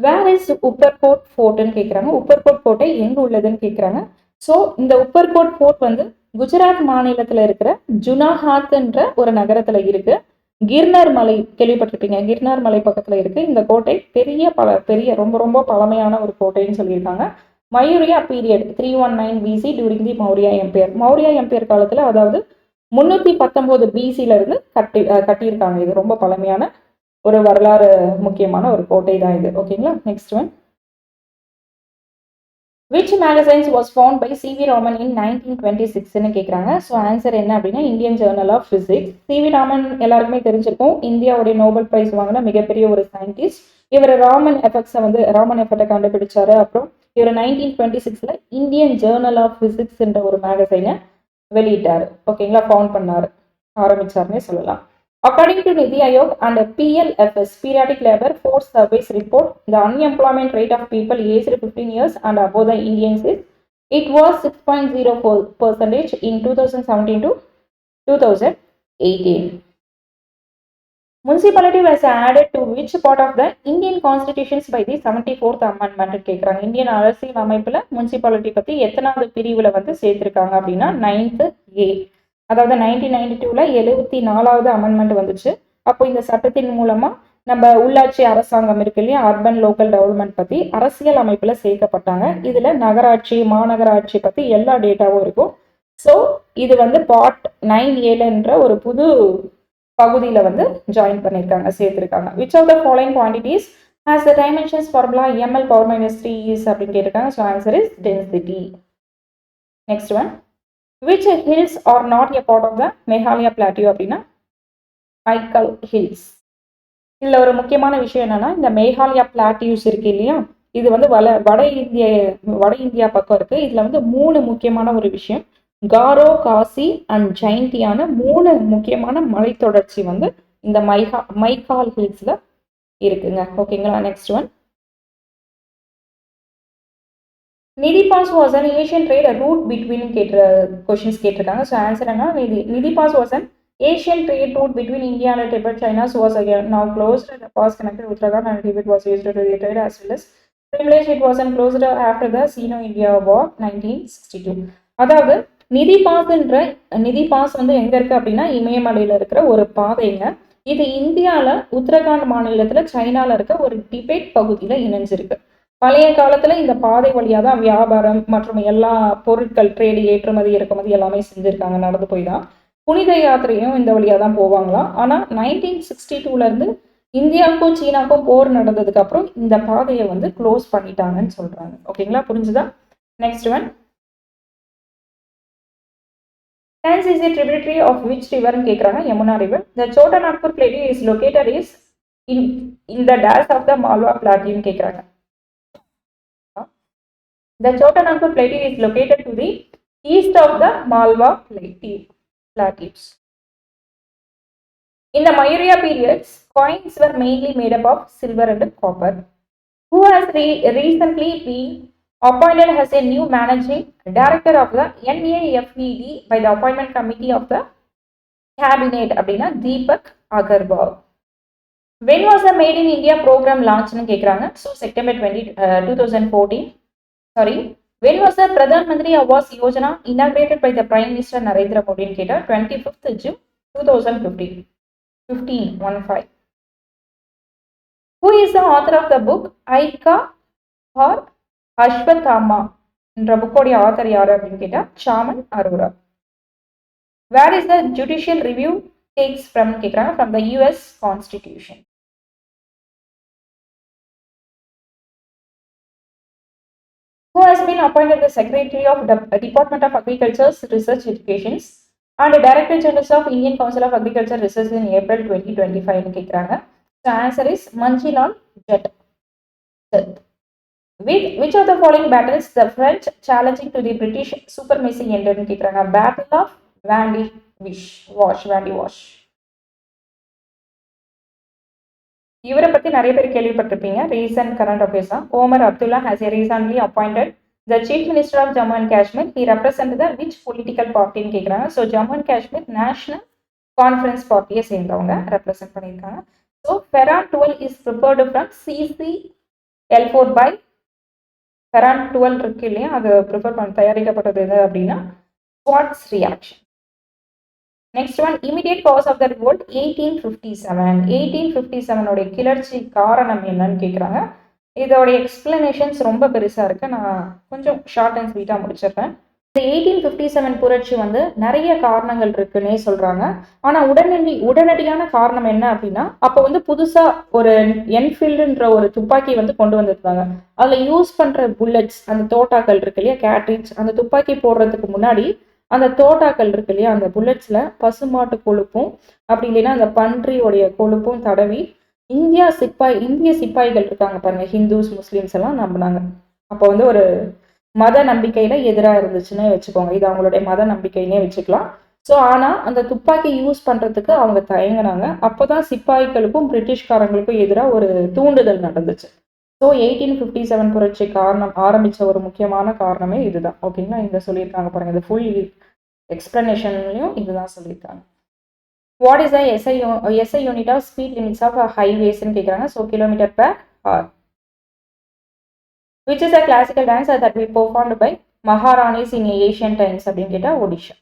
வேர் இஸ் உப்பர்கோட் ஃபோர்ட்னு கேட்குறாங்க. உப்பர்கோட் ஃபோர்ட்டை எங்கே உள்ளதுன்னு கேட்குறாங்க. ஸோ இந்த உப்பர்கோட் ஃபோர்ட் வந்து குஜராத் மாநிலத்தில் இருக்கிற ஜுனாஹாத்ன்ற ஒரு நகரத்தில் இருக்கு. கிர்னர் மலை கேள்விப்பட்டிருப்பீங்க, கிர்னர் மலை பக்கத்தில் இருக்கு. இந்த கோட்டை பெரிய ரொம்ப ரொம்ப பழமையான ஒரு கோட்டைன்னு சொல்லியிருக்காங்க. Maurya period 319 BC during the Maurya empire. Maurya empire காலத்தில், அதாவது 319 BCல இருந்து கட்டியிருக்காங்க. இது ரொம்ப பழமையான ஒரு வரலாறு முக்கியமான ஒரு கோட்டை தான் இது. ஓகேங்களா. Next one, which magazines was found by C.V. Raman in 1926ன்னு கேட்குறாங்க. ஸோ ஆன்சர் என்ன அப்படின்னா Indian journal of physics. C.V. Raman எல்லாருக்குமே தெரிஞ்சிருக்கும், இந்தியாவுடைய நோபல் பிரைஸ் வாங்கின மிகப்பெரிய ஒரு சயின்டிஸ்ட். இவர் ராமன் எஃபெக்டை கண்டுபிடிச்சாரு. அப்புறம் இவர் 1926ல் இந்தியன் ஜேர்னல் ஆஃப் ஃபிசிக்ஸ்ன்ற ஒரு மேகசைனை வெளியிட்டார். ஓகேங்களா. ஃபவுண்ட் ஆரம்பிச்சாருன்னே சொல்லலாம். According to Niti Aayog and PLFS, Periodic Labor Force Surveys report, the unemployment rate of people aged 15 years and above the Indians it was 6.04% in 2017 to 2018. Municipality was added to which part of the Indian constitutions by the 74th amendment கேட்குறாங்க. Indian அரசியல் அமைப்பில் municipality பற்றி எத்தனாவது பிரிவில் வந்து சேர்த்துருக்காங்க அப்படின்னா 9th A. அதாவது 1992ல் 74வது அமெண்ட்மெண்ட் வந்துச்சு. அப்போ இந்த சட்டத்தின் மூலமாக நம்ம உள்ளாட்சி அரசாங்கம் இருக்கு இல்லையா, அர்பன் லோக்கல் டெவலப்மெண்ட் பற்றி அரசியல் அமைப்பில் சேர்க்கப்பட்டாங்க. இதில் நகராட்சி மாநகராட்சி பற்றி எல்லா டேட்டாவும் இருக்கும். ஸோ இது வந்து பார்ட் 9Aன்ற ஒரு புது பகுதியில் வந்து ஜாயின் பண்ணியிருக்காங்க, சேர்த்துருக்காங்க. Which of the following quantities has the dimensions formula ML power minus 3 is அப்படின்னு கேட்டிருக்காங்க. So answer is density. Next one, which hills are not a part of the Meghalaya plateau அப்படின்னா Michael hills. இதில் ஒரு முக்கியமான விஷயம் என்னன்னா, இந்த Meghalaya plateaus இருக்கு இல்லையா, இது வந்து வட இந்தியா பக்கம் இருக்கு. இதில் வந்து 3 முக்கியமான ஒரு விஷயம், காரோ, காசி அண்ட் ஜெயந்தியான 3 முக்கியமான மலைத்தொடர்ச்சி வந்து இந்த மைக்கால் ஹில்ஸ்ல இருக்குங்க. ஓகேங்களா. நெக்ஸ்ட் ஒன், நிதி pass was an Asian trade route between questions கேட்டிருக்காங்க. ஸோ ஆன்சர் என்ன, நிதி pass was an Asian trade route between India and Tibet, China was now closed. The pass connected Uttarakhand and Tibet was used to the trade as well as privilege. It was closed after the Sino-India War 1962. அதாவது நிதி pass வந்து எங்க இருக்கு அப்படின்னா இமயமலையில இருக்கிற ஒரு பாதைங்க. இது இந்தியாவில் உத்தரகாண்ட் மாநிலத்தில் சைனாவில் இருக்க ஒரு டிபெட் பகுதியில் இணைஞ்சிருக்கு. பழைய காலத்துல இந்த பாதை வழியாக தான் வியாபாரம் மற்றும் எல்லா பொருட்கள் ட்ரேடு ஏற்றுமதி இறக்குமதி எல்லாமே செஞ்சுருக்காங்க. நடந்து போய் தான் புனித யாத்திரையும் இந்த வழியாக தான் போவாங்களாம். ஆனால் 1962லேருந்து இந்தியாவுக்கும் சீனாவுக்கும் போர் நடந்ததுக்கு அப்புறம் இந்த பாதையை வந்து க்ளோஸ் பண்ணிட்டாங்கன்னு சொல்றாங்க. ஓகேங்களா, புரிஞ்சுதா? Next one, Trans is a tributary of which river கேட்குறாங்க. Yamuna river. The Chota Nagpur plateau is located in the dash of the Malwa plateau கேட்குறாங்க. The Chota Nagpur plateau is located to the east of the Malwa plateaus. In the Maurya periods, coins were mainly made up of silver and copper. Who has recently been appointed as a new managing director of the NAFED by the appointment committee of the cabinet அப்படின்னா Deepak Agarwal. When was the Made in India program launched னு கேட்குறாங்க. So September 2014. When was the Pradhan Mantri Awas Yojana inaugurated by the Prime Minister Narendra Modi னு கேட்டால் 25th June 2015. 15. Who is the author of the book Aika or Ashwatthama என்ற புக்கோடைய author யாரு அப்படின்னு கேட்டா சாமன் Arora. Where is the judicial review takes from கேட்குறாங்க. From the US Constitution. Who who has been appointed the Secretary of the Department of Agriculture's Research Educations and Director General of Indian Council of Agriculture Research in April 2025 னு கேக்குறாங்க. So answer is Manjilal Jat. With which of the following battles the French challenging to the British supremacy ended னு கேக்குறாங்க. Battle of Vandy Wash. இவரை பத்தி நிறைய பேர் கேள்விப்பட்டிருப்பீங்க. Recent current affairs தான். Omar Abdullah has recently appointed the chief minister of Jammu and Kashmir. He represented the which political party னு கேக்குறாங்க. So Jammu and Kashmir National Conference பார்ட்டியை சேர்ந்தவங்க ரெப்ரசென்ட் பண்ணியிருக்காங்க. So Ferran 12 is prepared from CCl4 by Ferran 12 இருக்கு இல்லையா, அது prepare பண்ண தயாரிக்கப்பட்டது எது அப்படின்னா Swarts reaction. Next one, immediate cause of the revolt 1857. 1857 கிளர்ச்சி காரணம் என்னன்னு கேட்குறாங்க. இதோட எக்ஸ்பிளனேஷன்ஸ் ரொம்ப பெருசாக இருக்குது. நான் கொஞ்சம் ஷார்ட் அண்ட் ஸ்வீட்டாக முடிச்சிடுறேன். இந்த 1857 புரட்சி நிறைய காரணங்கள் இருக்குன்னே சொல்கிறாங்க. ஆனால் உடனடியான காரணம் என்ன அப்படின்னா, அப்போ புதுசாக ஒரு என்ஃபீல்டுன்ற ஒரு துப்பாக்கி கொண்டு வந்திருந்தாங்க. அதில் யூஸ் பண்ணுற புல்லட்ஸ், அந்த தோட்டாக்கள் இருக்கு இல்லையா, கேட்ரிட்ஜ், அந்த துப்பாக்கி போடுறதுக்கு முன்னாடி அந்த தோட்டாக்கள் இருக்கு இல்லையா, அந்த புல்லட்ஸில் பசுமாட்டு கொழுப்பும் அப்படி இல்லைன்னா அந்த பன்றியோடைய கொழுப்பும் தடவி இந்திய சிப்பாய்கள் இருக்காங்க பாருங்க, ஹிந்துஸ் முஸ்லீம்ஸ் எல்லாம் நம்பினாங்க. அப்போ ஒரு மத நம்பிக்கையில எதிராக இருந்துச்சுன்னே வச்சுக்கோங்க. இது அவங்களுடைய மத நம்பிக்கைன்னே வச்சுக்கலாம். ஸோ ஆனால் அந்த துப்பாக்கி யூஸ் பண்ணுறதுக்கு அவங்க தயங்கினாங்க. அப்போதான் சிப்பாய்களுக்கும் பிரிட்டிஷ்காரங்களுக்கும் எதிராக ஒரு தூண்டுதல் நடந்துச்சு. ஸோ 1857 புரட்சி ஆரம்பிச்ச ஒரு முக்கியமான காரணமே இதுதான். ஓகேங்களா, இங்க சொல்லியிருக்காங்க பாருங்க. இது ஃபுல் எக்ஸ்பிளனேஷன்லையும் இதுதான் சொல்லியிருக்காங்க. What is the SI unit of speed limits of ஹைவேஸ்ன்னு கேட்குறாங்க. So kilometre per hour. Which is a classical dance that we performed by Maharanis in ancient times அப்படின்னு கேட்டா Odisha.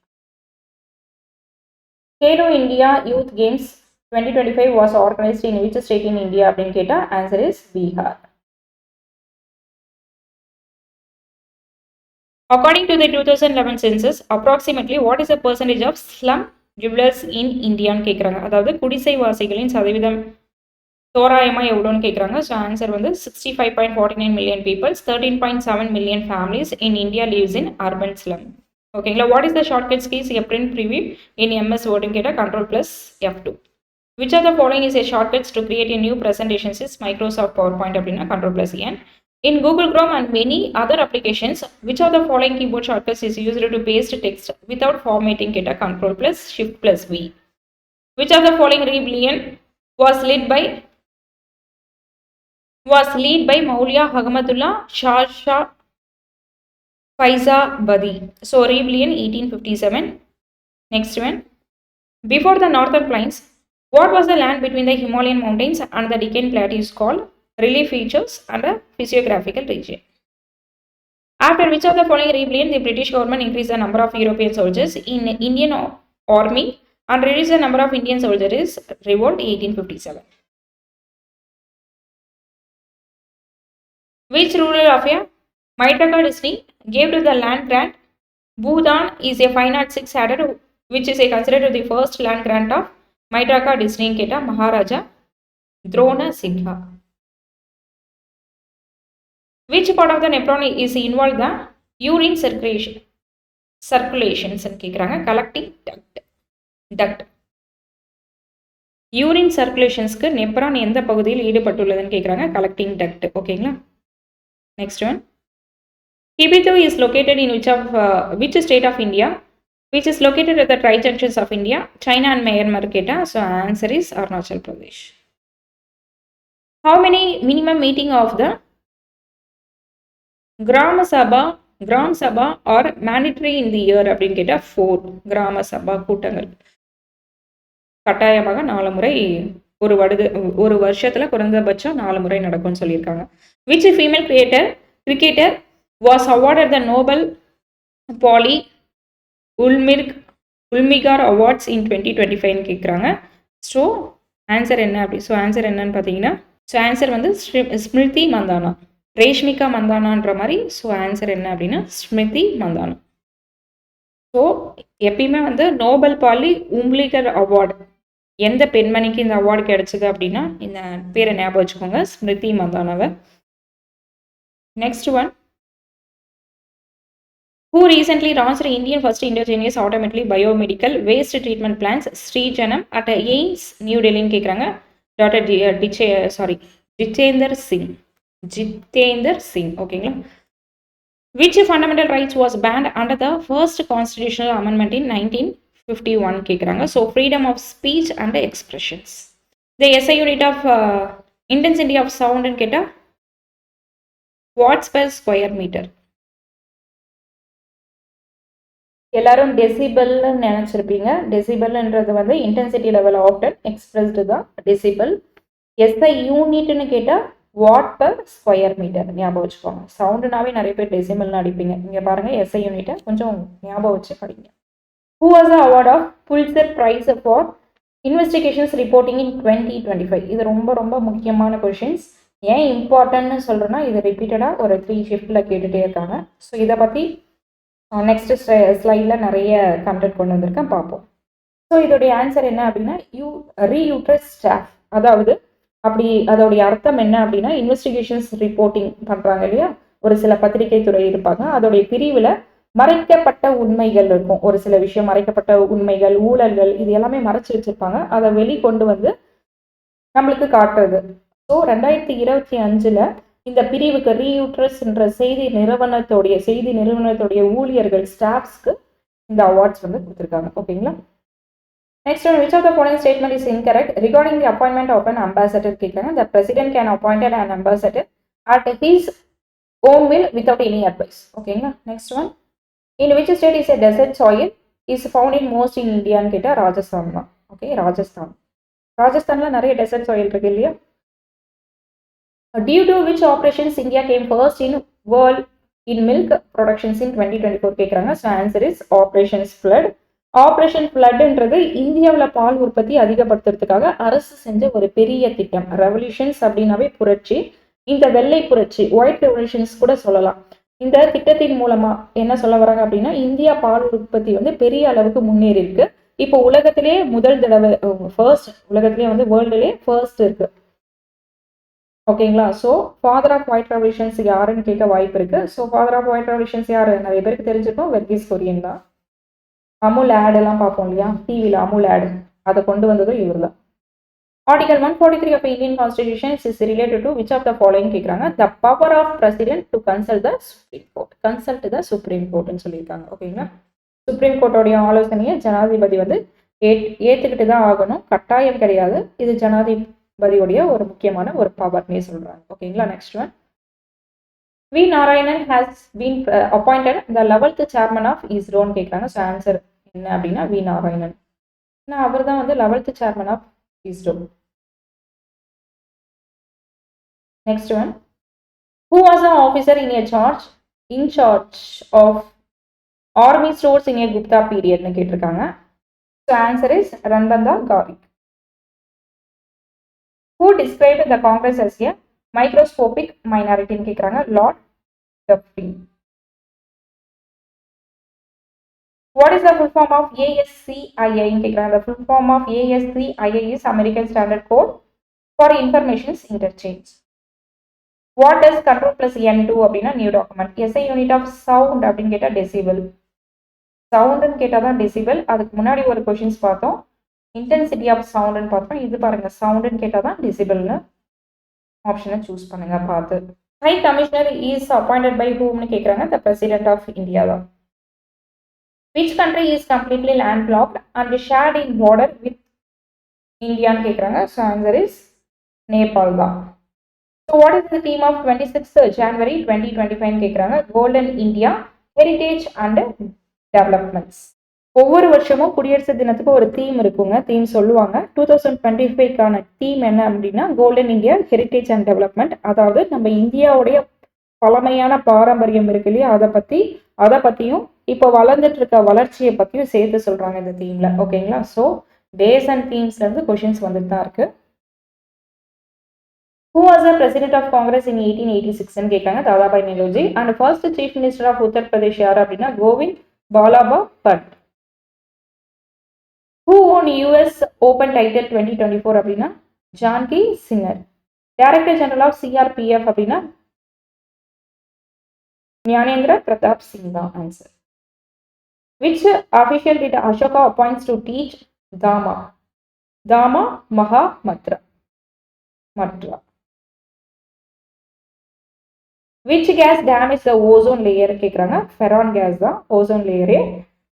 Khelo India Youth Games 2025 was organized in which state in India அப்படின்னு கேட்டா answer is Bihar. According to the 2011 census, approximately what is the percentage of slum dwellers in India ன்னு கேட்குறாங்க. அதாவது குடிசைவாசிகளின் சதவீதம் தோராயமாக எவ்வளோன்னு கேட்குறாங்க. So answer 65.49 million peoples, 13.7 million families in India lives in urban slum. ஓகேங்களா. What is the shortcut keys a print preview in MS வேர்டுன்னு கேட்டால் Ctrl+F2. Which are the following is a shortcuts to create a new presentations is Microsoft power அப்படின்னா Ctrl+N. In Google Chrome and many other applications, which of the following keyboard shortcuts is used to paste text without formatting கேட்டால் Ctrl+Shift+V. Which of the following rebellion was led by Maulaya Ahmadullah Shah Faizabadi. So rebellion 1857. Next one. Before the northern plains, what was the land between the Himalayan mountains and the Deccan plateaus called? Relief features and a physiographical region. After which of the following rebellion the British government increased the number of European soldiers in Indian army and reduced the number of Indian soldiers? Is revolt 1857. Which ruler of a Maitaka Disney gave to the land grant? Bhutan is a 506 added, which is considered the first land grant of Maitaka Disney Keta Maharaja Drona Singha. Which part of the nephron is involved the urine circulations and collecting duct. Urine circulations ku nephron எந்த பகுதியில் ஈடுபட்டுள்ளதுன்னு கேக்குறாங்க, collecting duct. ஓகேங்களா. Next one. Kibithu is located in which state of India, which is located at the tri-junctions of India, China and Myanmar keta. So answer is Arunachal Pradesh. How many minimum meeting of the Gram Sabha are mandatory in the year அப்படின்னு கேட்டா 4 கிராம சபா கூட்டங்கள் கட்டாயமாக 4 முறை ஒரு வருஷத்துல குறைந்தபட்சம் 4 முறை நடக்கும்னு சொல்லியிருக்காங்க. Which female cricketer was awarded the Nobel Polly Ulmigar Awards in 2025 கேட்குறாங்க. ஸோ ஆன்சர் என்ன அப்படி? ஸோ ஆன்சர் என்னன்னு பார்த்தீங்கன்னா, ஸோ ஆன்சர் ஸ்மிருதி மந்தானா, ரேஷ்மிகா மந்தானான்ற மாதிரி. ஸோ ஆன்சர் என்ன அப்படின்னா ஸ்மிருதி மந்தானா. ஸோ எப்பயுமே நோபல் பாலி உம்லிகர் அவார்டு எந்த பெண்மணிக்கு இந்த அவார்டு கிடைச்சது அப்படின்னா இந்த பேரை ஞாபகம் வச்சுக்கோங்க, ஸ்மிருதி மந்தானாவை. Next one. Who recently launched Indian first indigenous automatically biomedical waste treatment plants Srijanam at AIIMS New Delhi கேக்குறாங்க டாக்டர் ஜிதேந்தர் சிங் ஓகேங்களா. Which fundamental rights was banned under the first constitutional amendment in 1951 கேக்குறாங்க. So freedom of speech and expressions. The SI unit of intensity of sound ன்னு கேட்டா watts per square meter. எல்லாரும் டெசிபல்னு நினைச்சிருப்பீங்க. டெசிபல்ன்றது வந்து intensity level often expressed தான் decibel. SI யூனிட்னு கேட்டால் what per square metre ஞாபகம் வச்சுக்கோங்க. சவுண்டுனாவே நிறைய பேர் டெசிபல்னு அடிப்பீங்க. இங்கே பாருங்கள் எஸ்ஐ யூனிட்டை கொஞ்சம் ஞாபகம் வச்சு படிங்க. Who was the award of Pulitzer prize for investigations reporting in 2025? இது ரொம்ப ரொம்ப முக்கியமான கொஷின்ஸ். ஏன் இம்பார்ட்டன்ட்னு சொல்கிறேன்னா இது ரிப்பீட்டடாக ஒரு 3 ஷிஃப்டில் கேட்டுகிட்டே இருக்காங்க. ஸோ இதை பற்றி நெக்ஸ்ட் ஸ்லைடில் நிறைய கண்டென்ட் கொண்டு வந்திருக்கேன், பார்ப்போம். ஸோ இதோடைய ஆன்சர் என்ன அப்படின்னா ரீயூட்ரஸ் ஸ்டாஃப். அதாவது அதோடைய அர்த்தம் என்ன அப்படின்னா இன்வெஸ்டிகேஷன்ஸ் ரிப்போர்ட்டிங் பண்ணுறாங்க இல்லையா, ஒரு சில பத்திரிகை துறை இருப்பாங்க. அதோடைய பிரிவில் மறைக்கப்பட்ட உண்மைகள் இருக்கும். ஒரு சில விஷயம் மறைக்கப்பட்ட உண்மைகள், ஊழல்கள், இது எல்லாமே மறைச்சு வச்சிருப்பாங்க. அதை வெளிக்கொண்டு வந்து நம்மளுக்கு காட்டுறது. ஸோ 2025 இந்த பிரிவுக்கு ரீயூட்ரஸ் என்ற செய்தி நிறுவனத்துடைய ஊழியர்கள் ஸ்டாஃப்ஸ்க்கு இந்த அவார்ட்ஸ் வந்து கொடுத்துருக்காங்க. ஓகேங்களா. Next one, which of the following statement is incorrect regarding the appointment of an ambassador கேட்குறாங்க. The president can appoint an ambassador at his own will without any advice. ஓகேங்களா. Next one, in which state is a desert soil is found in most in Indiaன்னு கேட்டால் ராஜஸ்தான் தான். Okay, ராஜஸ்தான்ல நிறைய dessert soil இருக்கு இல்லையா. Due to which operations India came first in world in milk productions in 2024 கேட்குறாங்க. So answer is operations flood. Operation ஃப்ளட்ன்றது இந்தியாவில் பால் உற்பத்தி அதிகப்படுத்துறதுக்காக அரசு செஞ்ச ஒரு பெரிய திட்டம். ரெவல்யூஷன்ஸ் அப்படின்னாவே புரட்சி. இந்த வெள்ளை புரட்சி, ஒயிட் ரெவல்யூஷன்ஸ் கூட சொல்லலாம். இந்த திட்டத்தின் மூலமா என்ன சொல்ல வராங்க அப்படின்னா இந்தியா பால் உற்பத்தி வந்து பெரிய அளவுக்கு முன்னேறி இருக்கு. இப்போ உலகத்திலே முதல் தடவை உலகத்திலே வந்து வேர்ல்டுலேயே ஃபர்ஸ்ட் இருக்கு. ஓகேங்களா. So father of white revolutions யாருன்னு கேட்க வாய்ப்பு இருக்கு. So father of white revolutions யாரு நிறைய பேருக்கு தெரிஞ்சிருக்கும், வெர்கீஸ் குரியன் தான். அமுல் ஆட் எல்லாம் பார்ப்போம் இல்லையா டிவியில், அமுல் ஆட் அதை கொண்டு வந்ததும் இவர் தான். Article 143 of Indian constitution is related to which of the following கேட்குறாங்க. The power of president to consult the supreme கோர்ட்னு சொல்லியிருக்காங்க. ஓகேங்களா. சுப்ரீம் கோர்ட்டோடைய ஆலோசனையை ஜனாதிபதி வந்து ஏற்றுக்கிட்டு தான் ஆகணும், கட்டாயம் கிடையாது. இது ஜனாதிபதியோடைய ஒரு முக்கியமான ஒரு பவர்னே சொல்றாங்க. ஓகேங்களா. Next one, V Narayanan has been appointed the 11th chairman of இஸ்ரோன்னு கேட்குறாங்க. ஸோ ஆன்சர் என்ன அப்படின்னா வி நாராயணன். அவர் தான் வந்து 11th chairman of ISRO. Next one, who was the officer in charge of army stores in a Gupta பீரியட்னு கேட்டிருக்காங்க. ஸோ ஆன்சர் இஸ் ரன்பந்தா காரிக். Who described the Congress as a microscopic minority ன்னு கேட்குறாங்க. Lord Duffy. What is the full form of ASCII ன்னு கேட்குறாங்க. The full form of ASCII is American Standard Code for Information Interchange. What does control plus N do அப்படின்னா new document. SI unit of sound அப்படின்னு கேட்டால் decibel. சவுண்டுன்னு கேட்டால் தான் decibel. அதுக்கு முன்னாடி ஒரு கொஷின்ஸ் பார்த்தோம், இன்டென்சிட்டி ஆஃப் சவுண்டுன்னு பார்த்தோம். இது பாருங்க, சவுண்டுன்னு கேட்டால் தான் டெசிபல்னு ஆப்ஷனை சூஸ் பண்ணுங்க பார்த்து. High commissioner is appointed by ஹூம்னு கேட்குறாங்க. த பிரசிடென்ட் ஆஃப் இந்தியா தான். Which country is completely landlocked and shared in border with இந்தியான்னு கேட்குறாங்க. ஸோ ஆன்சர் இஸ் நேபாள் தான். So what is the theme of 26th January 2025 கேட்குறாங்க. Golden India heritage and developments. ஒவ்வொரு வருஷமும் குடியரசு தினத்துக்கு ஒரு தீம் இருக்குங்க, தீம் சொல்லுவாங்க. 2025க்கான தீம் என்ன அப்படின்னா golden India heritage and development. அதாவது நம்ம இந்தியாவுடைய பழமையான பாரம்பரியம் இருக்கு இல்லையா, அதை பற்றியும் இப்போ வளர்ந்துட்டு இருக்க வளர்ச்சியை பற்றியும் சேர்த்து சொல்கிறாங்க இந்த தீமில். ஓகேங்களா. ஸோ டேஸ் அண்ட் தீம்ஸ்லேருந்து கொஷின்ஸ் வந்துட்டு தான் இருக்கு. Who was the president of Congress in 1886ன்னு கேட்காங்க. Dadabhai Naoroji. And first chief minister of Uttar Pradesh யார் அப்படின்னா Govind Ballabh Pant. Who won US Open title 2024 அப்படின்னா Jannik Sinner. Director general of CRPF அப்படின்னா ஞானேந்திர பிரதாப் சிங் தான் answer. Which official did Ashoka appoints to teach Dharma? Dharma, Maha, Matra. Which gas damaged the ozone layer கேக்குறாங்க. ஃபெரான் case தான் ozone லேயரே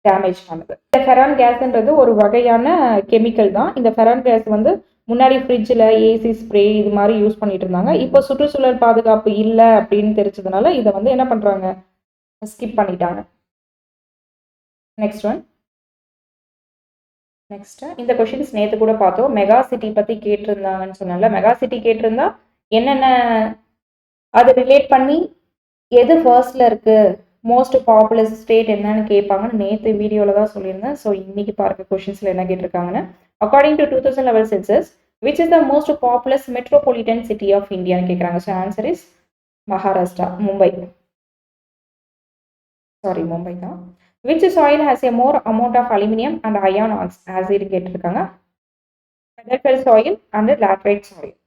damage பண்ணுது. இந்த ஃபெரான் கேஸ்ன்றது ஒரு வகையான chemical தான். இந்த ஃபெரான் கேஸ் வந்து முன்னாடி ஃப்ரிட்ஜில் ஏசி ஸ்ப்ரே இது மாதிரி யூஸ் பண்ணிட்டு இருந்தாங்க. இப்போ சுற்றுச்சூழல் பாதுகாப்பு இல்லை அப்படின்னு தெரிஞ்சதுனால இதை வந்து என்ன பண்ணுறாங்க, ஸ்கிப் பண்ணிட்டாங்க. நெக்ஸ்ட் இந்த கொஷின்ஸ் நேற்று கூட பார்த்தோம். மெகா சிட்டி பற்றி கேட்டிருந்தாங்கன்னு சொன்னால, மெகா சிட்டி கேட்டிருந்தா என்னென்ன அதை ரிலேட் பண்ணி எது ஃபர்ஸ்ட்ல இருக்கு, மோஸ்ட் பாப்புலர் ஸ்டேட் என்னன்னு கேட்பாங்கன்னு நேற்று வீடியோவில் தான் சொல்லியிருந்தேன். ஸோ இன்னைக்கு பார்க்க கொஷின்ஸில் என்ன கேட்டிருக்காங்கன்னு, according to 2011 census which is the most populous metropolitan city of இந்தியான்னு கேட்குறாங்க. So answer is Maharashtra, Mumbai தான். Which soil has a more amount of aluminium and iron acid கேட்டிருக்காங்க. Federal soil and laterite soil.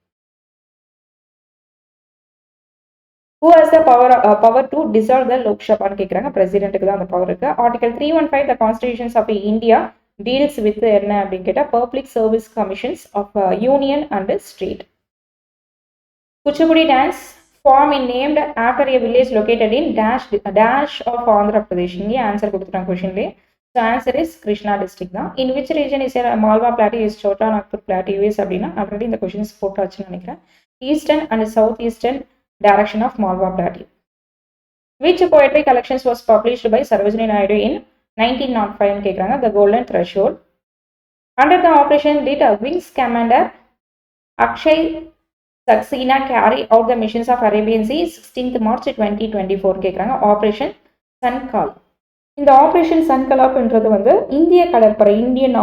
Who has the power to dissolve the Lok Sabha கேக்குறாங்க. பிரசிடென்ட்டுக்கு தான் அந்த power இருக்கு. Article 315 the constitutions of India deals with என்ன அப்படின்னு கேட்டா public service commissions of union and state. Kuchipudi dance form is named after a village located in dash of Andhra Pradesh. இங்கே answer கொடுத்துட்டாங்க கொஸ்டின்லேயே. So answer is Krishna district தான். In which region is Malwa Plateau is Chota Nagpur Plateau is அப்படின்னா already இந்த questions போட்டாச்சுன்னு நினைக்கிறேன். Eastern and south eastern direction of Malwa Plateau. Which poetry collections was published by Sarojini Naidu in 1905 கேக்குறாங்க. The Golden Threshold. Under the operation did Wings Commander Akshay Saxena carry out the missions of Arabian Sea 16th March 2024 கேக்குறாங்க. Operation Sankal. இந்த operation சன்கலாப்ன்றது வந்து இந்திய கடற்படை, Indian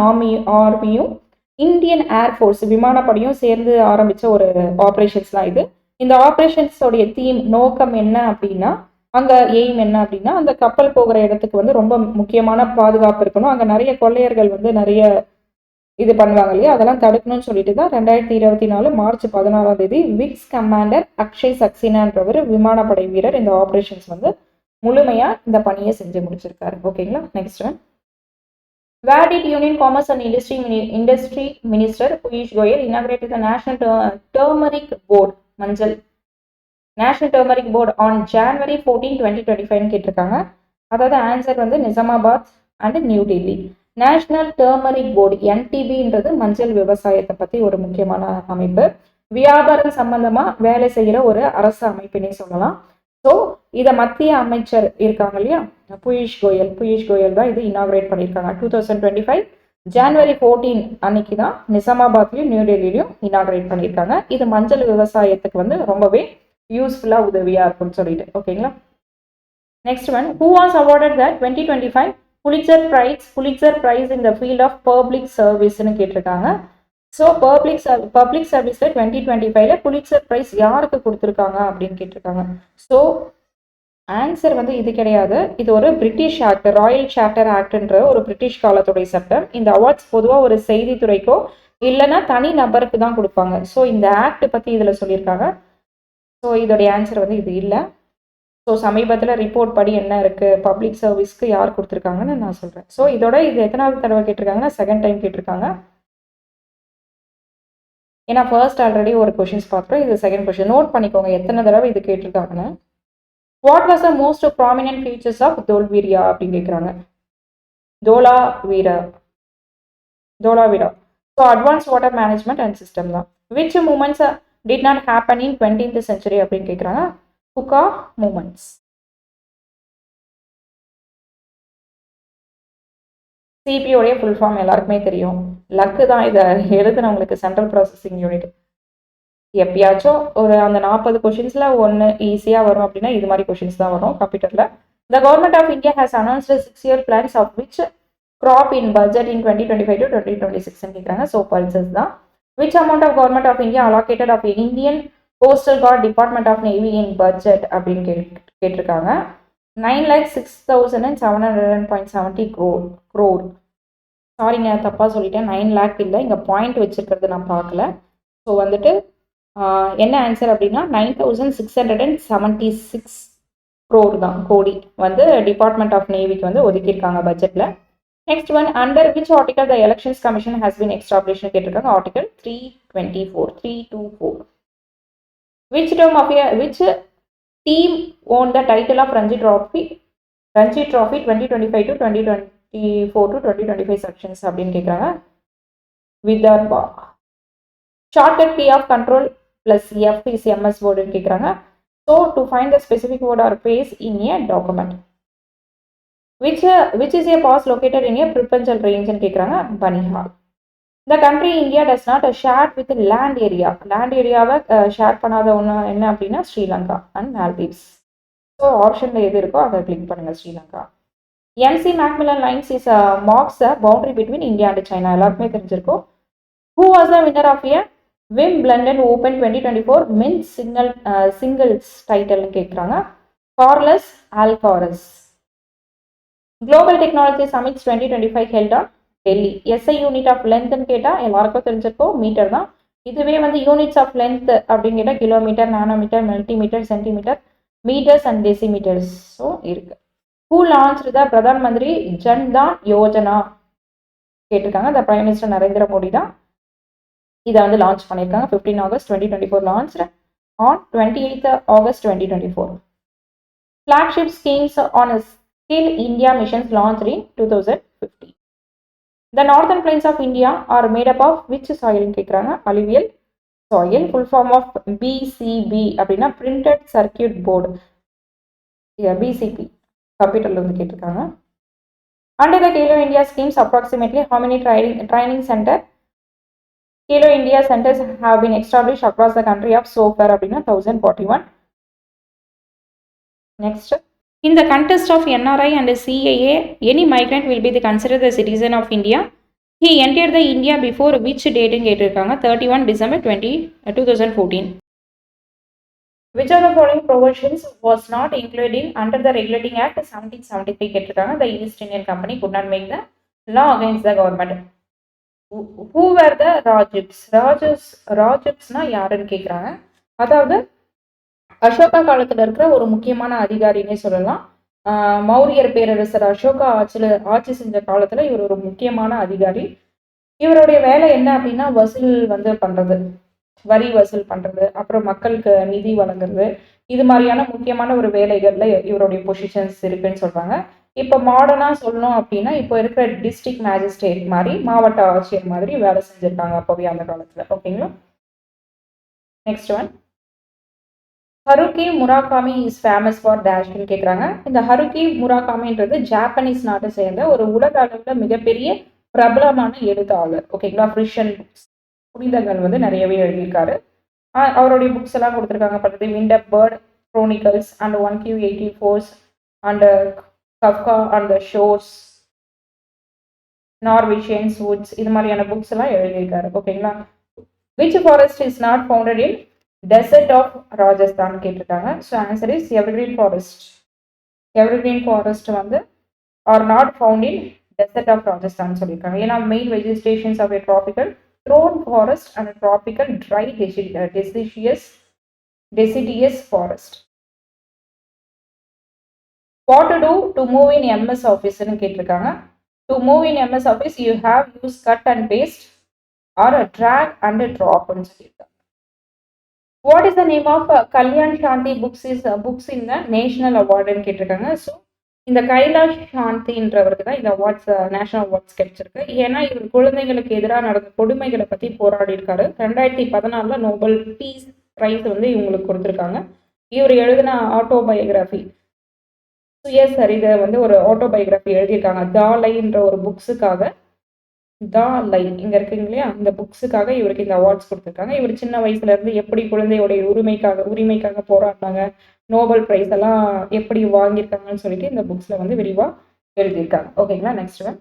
ஆர்மியும் Indian air force விமானப்படையும் சேர்ந்து ஆரம்பிச்ச ஒரு operations தான் இது. இந்த ஆப்ரேஷன்ஸோடைய தீம் நோக்கம் என்ன அப்படின்னா, அங்கே எய்ம் என்ன அப்படின்னா, அந்த கப்பல் போகிற இடத்துக்கு வந்து ரொம்ப முக்கியமான பாதுகாப்பு இருக்கணும். அங்கே நிறைய கொள்ளையர்கள் வந்து நிறைய இது பண்ணுவாங்க இல்லையா, அதெல்லாம் தடுக்கணும்னு சொல்லிட்டு தான் 2024 மார்ச் 16 விக்ஸ் கமாண்டர் அக்ஷய் சக்சேனான்றவர் விமானப்படை வீரர் இந்த ஆப்ரேஷன்ஸ் வந்து முழுமையா இந்த பணியை செஞ்சு முடிச்சிருக்காரு. ஓகேங்களா. Next one, Where did Union Commerce and Industry Minister Piyush Goyal inaugurate the National Turmeric Board மஞ்சள் national turmeric board on January 14, 2025 கேட்டிருக்காங்க. அதாவது ஆன்சர் வந்து Nizamabad and New Delhi. National turmeric board NTBன்றது மஞ்சள் விவசாயத்தை பற்றி ஒரு முக்கியமான அமைப்பு. வியாபாரம் சம்பந்தமா வேலை செய்கிற ஒரு அரசு அமைப்பினே சொல்லலாம். ஸோ இதை மத்திய அமைச்சர் இருக்காங்க இல்லையா, பியூஷ் கோயல் தான் இது இனாகிரேட் பண்ணியிருக்காங்க. 2025 January 14 அன்னைக்கு தான் நிசாமாபாத்லையும் நியூ டெல்லியிலையும் இனாகிரேட் பண்ணியிருக்காங்க. இது மஞ்சள் விவசாயத்துக்கு வந்து ரொம்பவே யூஸ்ஃபுல்லாக உதவியாக இருக்கும்னு சொல்லிட்டு. ஓகேங்களா. Next one, who was awarded the 2025 Pulitzer prize in the field of public சர்வீஸ்ன்னு கேட்டிருக்காங்க. ஸோ பப்ளிக் சர்வீஸில் 2025 புலிட்சர் பிரைஸ் யாருக்கு கொடுத்துருக்காங்க அப்படின்னு கேட்டிருக்காங்க. ஸோ ஆன்சர் வந்து இது கிடையாது. இது ஒரு பிரிட்டிஷ் ஆக்ட், ராயல் சார்ட்டர் ஆக்ட்ன்ற ஒரு பிரிட்டிஷ் காலத்துடைய சட்டம். இந்த அவார்ட்ஸ் பொதுவாக ஒரு செய்தித்துறைக்கோ இல்லைன்னா தனி நபருக்கு தான் கொடுப்பாங்க. ஸோ இந்த ஆக்ட் பற்றி இதில் சொல்லியிருக்காங்க. ஸோ இதோடைய ஆன்சர் வந்து இது இல்லை. ஸோ சமீபத்தில் ரிப்போர்ட் படி என்ன இருக்குது, பப்ளிக் சர்வீஸ்க்கு யார் கொடுத்துருக்காங்கன்னு நான் சொல்கிறேன். ஸோ இதோட இது எத்தனாவது தடவை கேட்டிருக்காங்கன்னா செகண்ட் டைம் கேட்டிருக்காங்க. ஏன்னா ஃபர்ஸ்ட் ஆல்ரெடி ஒரு கொஷின்ஸ் பார்க்குறோம், இது செகண்ட் கொஷின். நோட் பண்ணிக்கோங்க எத்தனை தடவை இது கேட்டிருக்காங்கன்னு. What was the most prominent features of Dholavira அப்படின்னு கேட்குறாங்க. Dholavira. So advance water management and system தான். Which movements did not happen in 20th century அப்படின்னு கேட்குறாங்க. ஹுக்கா மூமெண்ட்ஸ். சிபியோடைய ஃபுல் ஃபார்ம் எல்லாருக்குமே தெரியும். லக்கு தான் இதை எழுதுனவங்களுக்கு, சென்ட்ரல் ப்ராசஸிங் யூனிட். எப்பயாச்சும் ஒரு அந்த 40 கொஷின்ஸில் ஒன்று ஈஸியாக வரும் அப்படின்னா இது மாதிரி கொஷின்ஸ் தான் வரும் கம்ப்யூட்டரில். The government of India has announced 6-year plans of which crop in budget in 2025 to 2026 கேட்குறாங்க. ஸோ பல்சஸ் தான். Which amount of government of India allocated of Indian coastal guard department of navy in budget அப்படின்னு கேட்டிருக்காங்க. 9,06,700.70 crore. சாரிங்க தப்பாக சொல்லிட்டேன், 9 lakh இல்லை, இங்கே point வச்சுருக்கிறது நான் பார்க்கல. ஸோ வந்துட்டு என்ன ஆன்சர் அப்படின்னா 9,676 crore தான், கோடி வந்து டிபார்ட்மெண்ட் ஆஃப் நேவிக்கு வந்து ஒதுக்கியிருக்காங்க பட்ஜெட்ல. Next one, under which article the elections commission has been எஸ்டாப்ளிஷ்னு கேட்டிருக்காங்க. Article 324. Which team won the title of Ranji Trophy 2025 to 2024 to 2025 sections அப்படின்னு கேட்குறாங்க. Vidarbha. Shortcut key of control plus F is MS word கேட்குறாங்க. So to find the specific word or phrase in a document. Which is a pass located in a Pripinjal range ன்னு கேட்குறாங்க. Banihal. The country India does not share with land area. Land area-வை share பண்ணாத ஒன்று என்ன அப்படின்னா Sri Lanka and Maldives. So ஆப்ஷனில் எது இருக்கோ அதை கிளிக் பண்ணுங்கள், Sri Lanka. MC Macmillan Lines is marks the boundary between India and China. எல்லாருக்குமே தெரிஞ்சிருக்கும். Who was the winner of a Wimbledon Open 2024 men's singles title கேட்குறாங்க. Carlos Alcaraz. Global Technology Summit 2025 held on Delhi. SI unit of லென்த்னு கேட்டால் எல்லாருக்கும் தெரிஞ்சிருக்கோம், metre தான். இதுவே வந்து யூனிட்ஸ் ஆஃப் லென்த் அப்படின்னு கேட்டால் kilometre, nanometre, multimeter, centimetre, metres and டெசிமீட்டர்ஸும் இருக்கு. Who launch the Pradhan Mantri Jan Dhan Yojana கேட்டிருக்காங்க. The prime minister Narendra Modi தான் இதை வந்து லான்ச் பண்ணியிருக்காங்க. 15 August 2024 launch on 28 August 2024. Flagship schemes on Skill India missions launched in 2015. The northern plains of India are made up of which soil கேட்குறாங்க. alluvial soil. Full form of BCB அப்படின்னா printed circuit board. BCP capital வந்து கேட்டிருக்காங்க. Under the Khelo India schemes, approximately how many training center Khelo India centers have been established across the country of so far அப்படின்னா 1041. Next, in the context of NRI and CAA, any migrant will be considered a citizen of India. He entered the India before which date ன்னு கேட்டிருக்காங்க. 31 December 2014. Which of the following provisions was not included under the Regulating Act 1773 கேட்டிருக்காங்க. The East Indian Company could not make the law against the government. Who were the Rajips? ராஜிப்ஸ்னா யாருன்னு கேட்குறாங்க. அதாவது அசோகா காலத்தில் இருக்கிற ஒரு முக்கியமான அதிகாரின்னே சொல்லலாம். மௌரியர் பேரரசர் அசோகா ஆட்சி செஞ்ச காலத்தில் இவர் ஒரு முக்கியமான அதிகாரி. இவருடைய வேலை என்ன அப்படின்னா வசூல் வந்து பண்ணுறது, வரி வசூல் பண்ணுறது, அப்புறம் மக்களுக்கு நிதி வழங்குறது, இது மாதிரியான முக்கியமான ஒரு வேலைகளில் இவருடைய பொசிஷன்ஸ் இருக்குன்னு சொல்கிறாங்க. இப்போ மாடர்னாக சொல்லணும் அப்படின்னா இப்போ இருக்கிற டிஸ்ட்ரிக்ட் மேஜிஸ்ட்ரேட் மாதிரி, மாவட்ட ஆட்சியர் மாதிரி வேலை செஞ்சுருக்காங்க அப்போவே அந்த காலத்தில். ஓகேங்களா. Next one, Haruki Murakami is famous for டேஷ்னு கேட்குறாங்க. இந்த ஹருகி முராகாமின்றது ஜாப்பனீஸ் நாட்டை சேர்ந்த ஒரு உலக அளவில் மிகப்பெரிய பிரபலமான எழுத்தாளர். ஓகேங்களா. ஃப்ரிஷன் புனிதங்கள் வந்து நிறையவே எழுதியிருக்காரு. அவருடைய புக்ஸ் எல்லாம் கொடுத்துருக்காங்க. பார்த்தது winter bird chronicles and 1Q84 and Kafka and the shores, Norwegians woods, இது மாதிரியான புக்ஸ் எல்லாம் எழுதியிருக்காரு. ஓகேங்களா. Which forest is not founded in desert of Rajasthan கேட்டிருக்காங்க. So answer is evergreen forest. Evergreen forest வந்து are not found in desert of Rajasthan சொல்லியிருக்காங்க. ஏன்னா main vegetations of a tropical thorn forest and tropical dry deciduous forest. What to do to move in MS ஆஃபீஸ்ன்னு கேட்டிருக்காங்க. To move in MS office you have use cut and paste or track and ட்ராப்னு சொல்லியிருக்காங்க. What is the name of Kalyan Shanti books in the national அவார்டுன்னு கேட்டிருக்காங்க. So இந்த கைலாஷ் சாந்தின்றவருக்கு தான் இந்த awards, national awards கிடைச்சிருக்கு. ஏன்னா இவர் குழந்தைங்களுக்கு எதிராக நடந்த கொடுமைகளை பற்றி போராடி இருக்காரு. 2014 நோபல் பீஸ் ப்ரைஸ் வந்து இவங்களுக்கு கொடுத்துருக்காங்க. இவர் எழுதின ஆட்டோபயோகிராஃபி சுயசரிதை வந்து ஒரு ஆட்டோபயோகிராஃபி எழுதியிருக்காங்க. தாலைன்ற ஒரு புக்ஸுக்காக, லைன் இங்கே இருக்குங்க இல்லையா, அந்த புக்ஸுக்காக இவருக்கு இந்த அவார்ட்ஸ் கொடுத்துருக்காங்க. இவர் சின்ன வயசுல இருந்து எப்படி குழந்தையோடைய உரிமைக்காக போராடினாங்க, நோபல் பிரைஸ் எல்லாம் எப்படி வாங்கியிருக்காங்கன்னு சொல்லிட்டு இந்த புக்ஸ்ல வந்து விரிவாக எழுதியிருக்காங்க. ஓகேங்களா. Next one,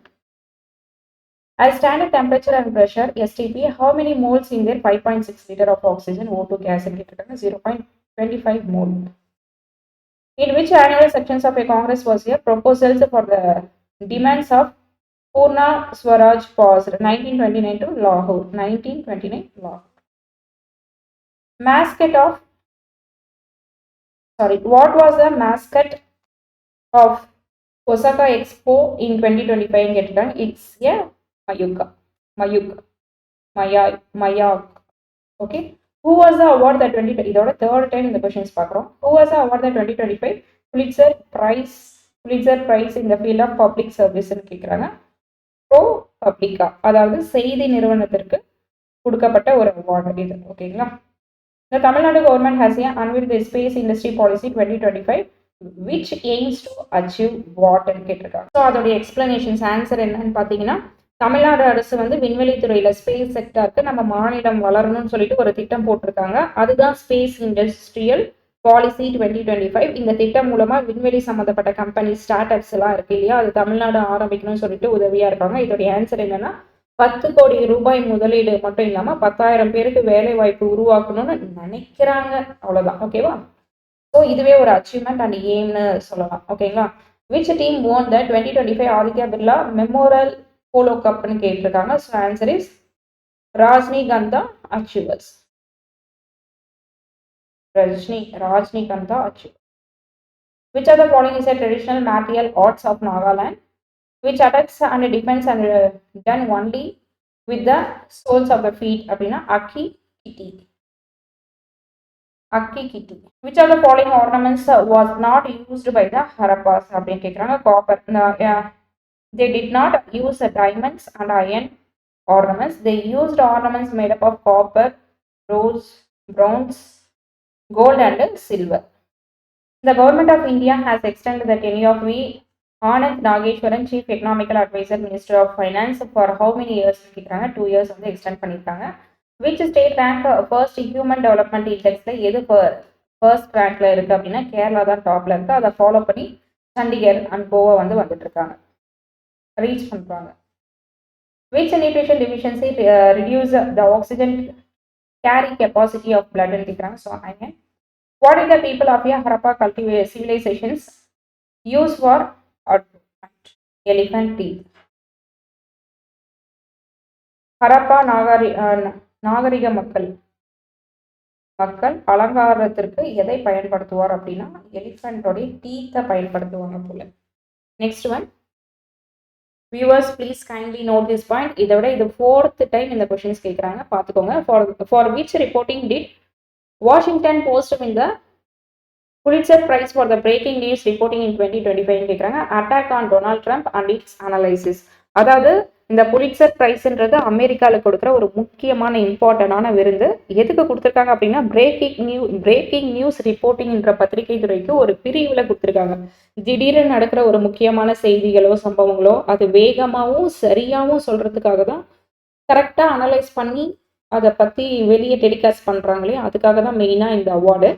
as standard temperature and pressure STP, how many moles in their 5.6 liter of oxygen O2 gas கேட்டிருக்காங்க. 0.25 mole. In which annual sections of a Congress was a proposals for the demands of Purna Swaraj paused 1929 to Lahore. 1929 Lahore. What was the mascot of Osaka expo in 2025 கேட்டுட்டாங்க. It's a மயூகா மயூக் மயாய் மயாக். Okay. Who was the award the 2020? இதோட third time இந்த questions பார்க்குறோம். Who was the award the 2025 Pulitzer prize in the field of public சர்வீஸ்ன்னு கேட்குறாங்க. ப்ரோ பப்ளிகா, அதாவது செய்தி நிறுவனத்திற்கு கொடுக்கப்பட்ட ஒரு அவார்டு இது. ஓகேங்களா. The Tamil Nadu government has unveiled the space industry policy 2025 which aims to achieve what ன்னு கேட்டிருக்காங்க. ஸோ அதோடைய எக்ஸ்பிளனேஷன்ஸ் ஆன்சர் என்னன்னு பார்த்தீங்கன்னா, தமிழ்நாடு அரசு வந்து விண்வெளி துறையில ஸ்பேஸ் செக்டருக்கு நம்ம மாநிலம் வளரணும்னு சொல்லிட்டு ஒரு திட்டம் போட்டிருக்காங்க. அதுதான் ஸ்பேஸ் இண்டஸ்ட்ரியல் பாலிசி 2025. இந்த திட்டம் மூலமா விண்வெளி சம்பந்தப்பட்ட கம்பெனி ஸ்டார்ட் அப்ஸ் எல்லாம் இருக்கு இல்லையா, அது தமிழ்நாடு ஆரம்பிக்கணும்னு சொல்லிட்டு உதவியா இருக்காங்க. இதோடைய ஆன்சர் என்னன்னா, 10 கோடி ரூபாய் முதலீடு மட்டும் இல்லாம 10,000 பேருக்கு வேலை வாய்ப்பு உருவாக்கணும்னு நினைக்கிறாங்க. அவ்வளவுதான். ஓகேவா. ஸோ இதுவே ஒரு அச்சீவ்மெண்ட் அண்ட் எய்ம்னு சொல்லலாம். ஓகேங்களா. Which team won the 2025 Aditya Birla memorial polo கப்னு கேட்டிருக்காங்க. So answer is Rajnigandha achievers. Rajnigandha achievers. Which of the following is a traditional martial arts of Nagaland which attacks and defends and done only with the soles of the feet? அப்படின்னா அக்கி கிட்டி. Which of the following ornaments was not used by the Harappas அப்படின்னு கேட்குறாங்க. Copper. They did not use diamonds and iron ornaments. They used ornaments made up of copper, bronze, gold and silver. The government of India has extended the tenure of V. Anand Nageshwaran, Chief Economical Advisor, Minister of Finance, for how many years? 2 years வந்து extend பண்ணிருக்காங்க. Which state rank first human development indexல எது first rankல இருக்கு அப்படின்னா கேரளா தான் டாப்ல இருக்கு. அதை follow பண்ணி சண்டிகர் அண்ட் கோவா வந்து வந்துட்டு இருக்காங்க, ரீச் பண்றாங்க. Which nutrition deficiency reduce the oxygen carry capacity of blood ன்னு கேட்குறாங்க. So iron. What did the people of Harappa civilizations use for elephant teeth? Harappa நாகரிக மக்கள் அலங்காரத்திற்கு எதை பயன்படுத்துவார் அப்படின்னா எலிஃபண்டோடைய டீத்தை பயன்படுத்துவாங்க போல. Next one, viewers please kindly note this point. இதை விட இது 4th டைம் இந்த கொஸ்டின்ஸ் கேட்குறாங்க, பார்த்துக்கோங்க. For which reporting did Washington Post win the Pulitzer Prize for the breaking news reporting in 2025 கேட்குறாங்க. Attack on Donald Trump and it's analysis. அதாவது இந்த Pulitzer பிரைஸ்ன்றது அமெரிக்காவில் கொடுக்குற ஒரு முக்கியமான இம்பார்ட்டண்டான விருது. எதுக்கு கொடுத்துருக்காங்க அப்படின்னா பிரேக்கிங் நியூஸ் ரிப்போர்ட்டிங்ன்ற பத்திரிகை துறைக்கு ஒரு பிரிவில் கொடுத்துருக்காங்க. திடீர்னு நடக்கிற ஒரு முக்கியமான செய்திகளோ சம்பவங்களோ அது வேகமாகவும் சரியாகவும் சொல்றதுக்காக தான், கரெக்டாக அனலைஸ் பண்ணி அதை பற்றி வெளியே டெலிகாஸ்ட் பண்ணுறாங்களே, அதுக்காக தான் மெயினாக இந்த அவார்டு.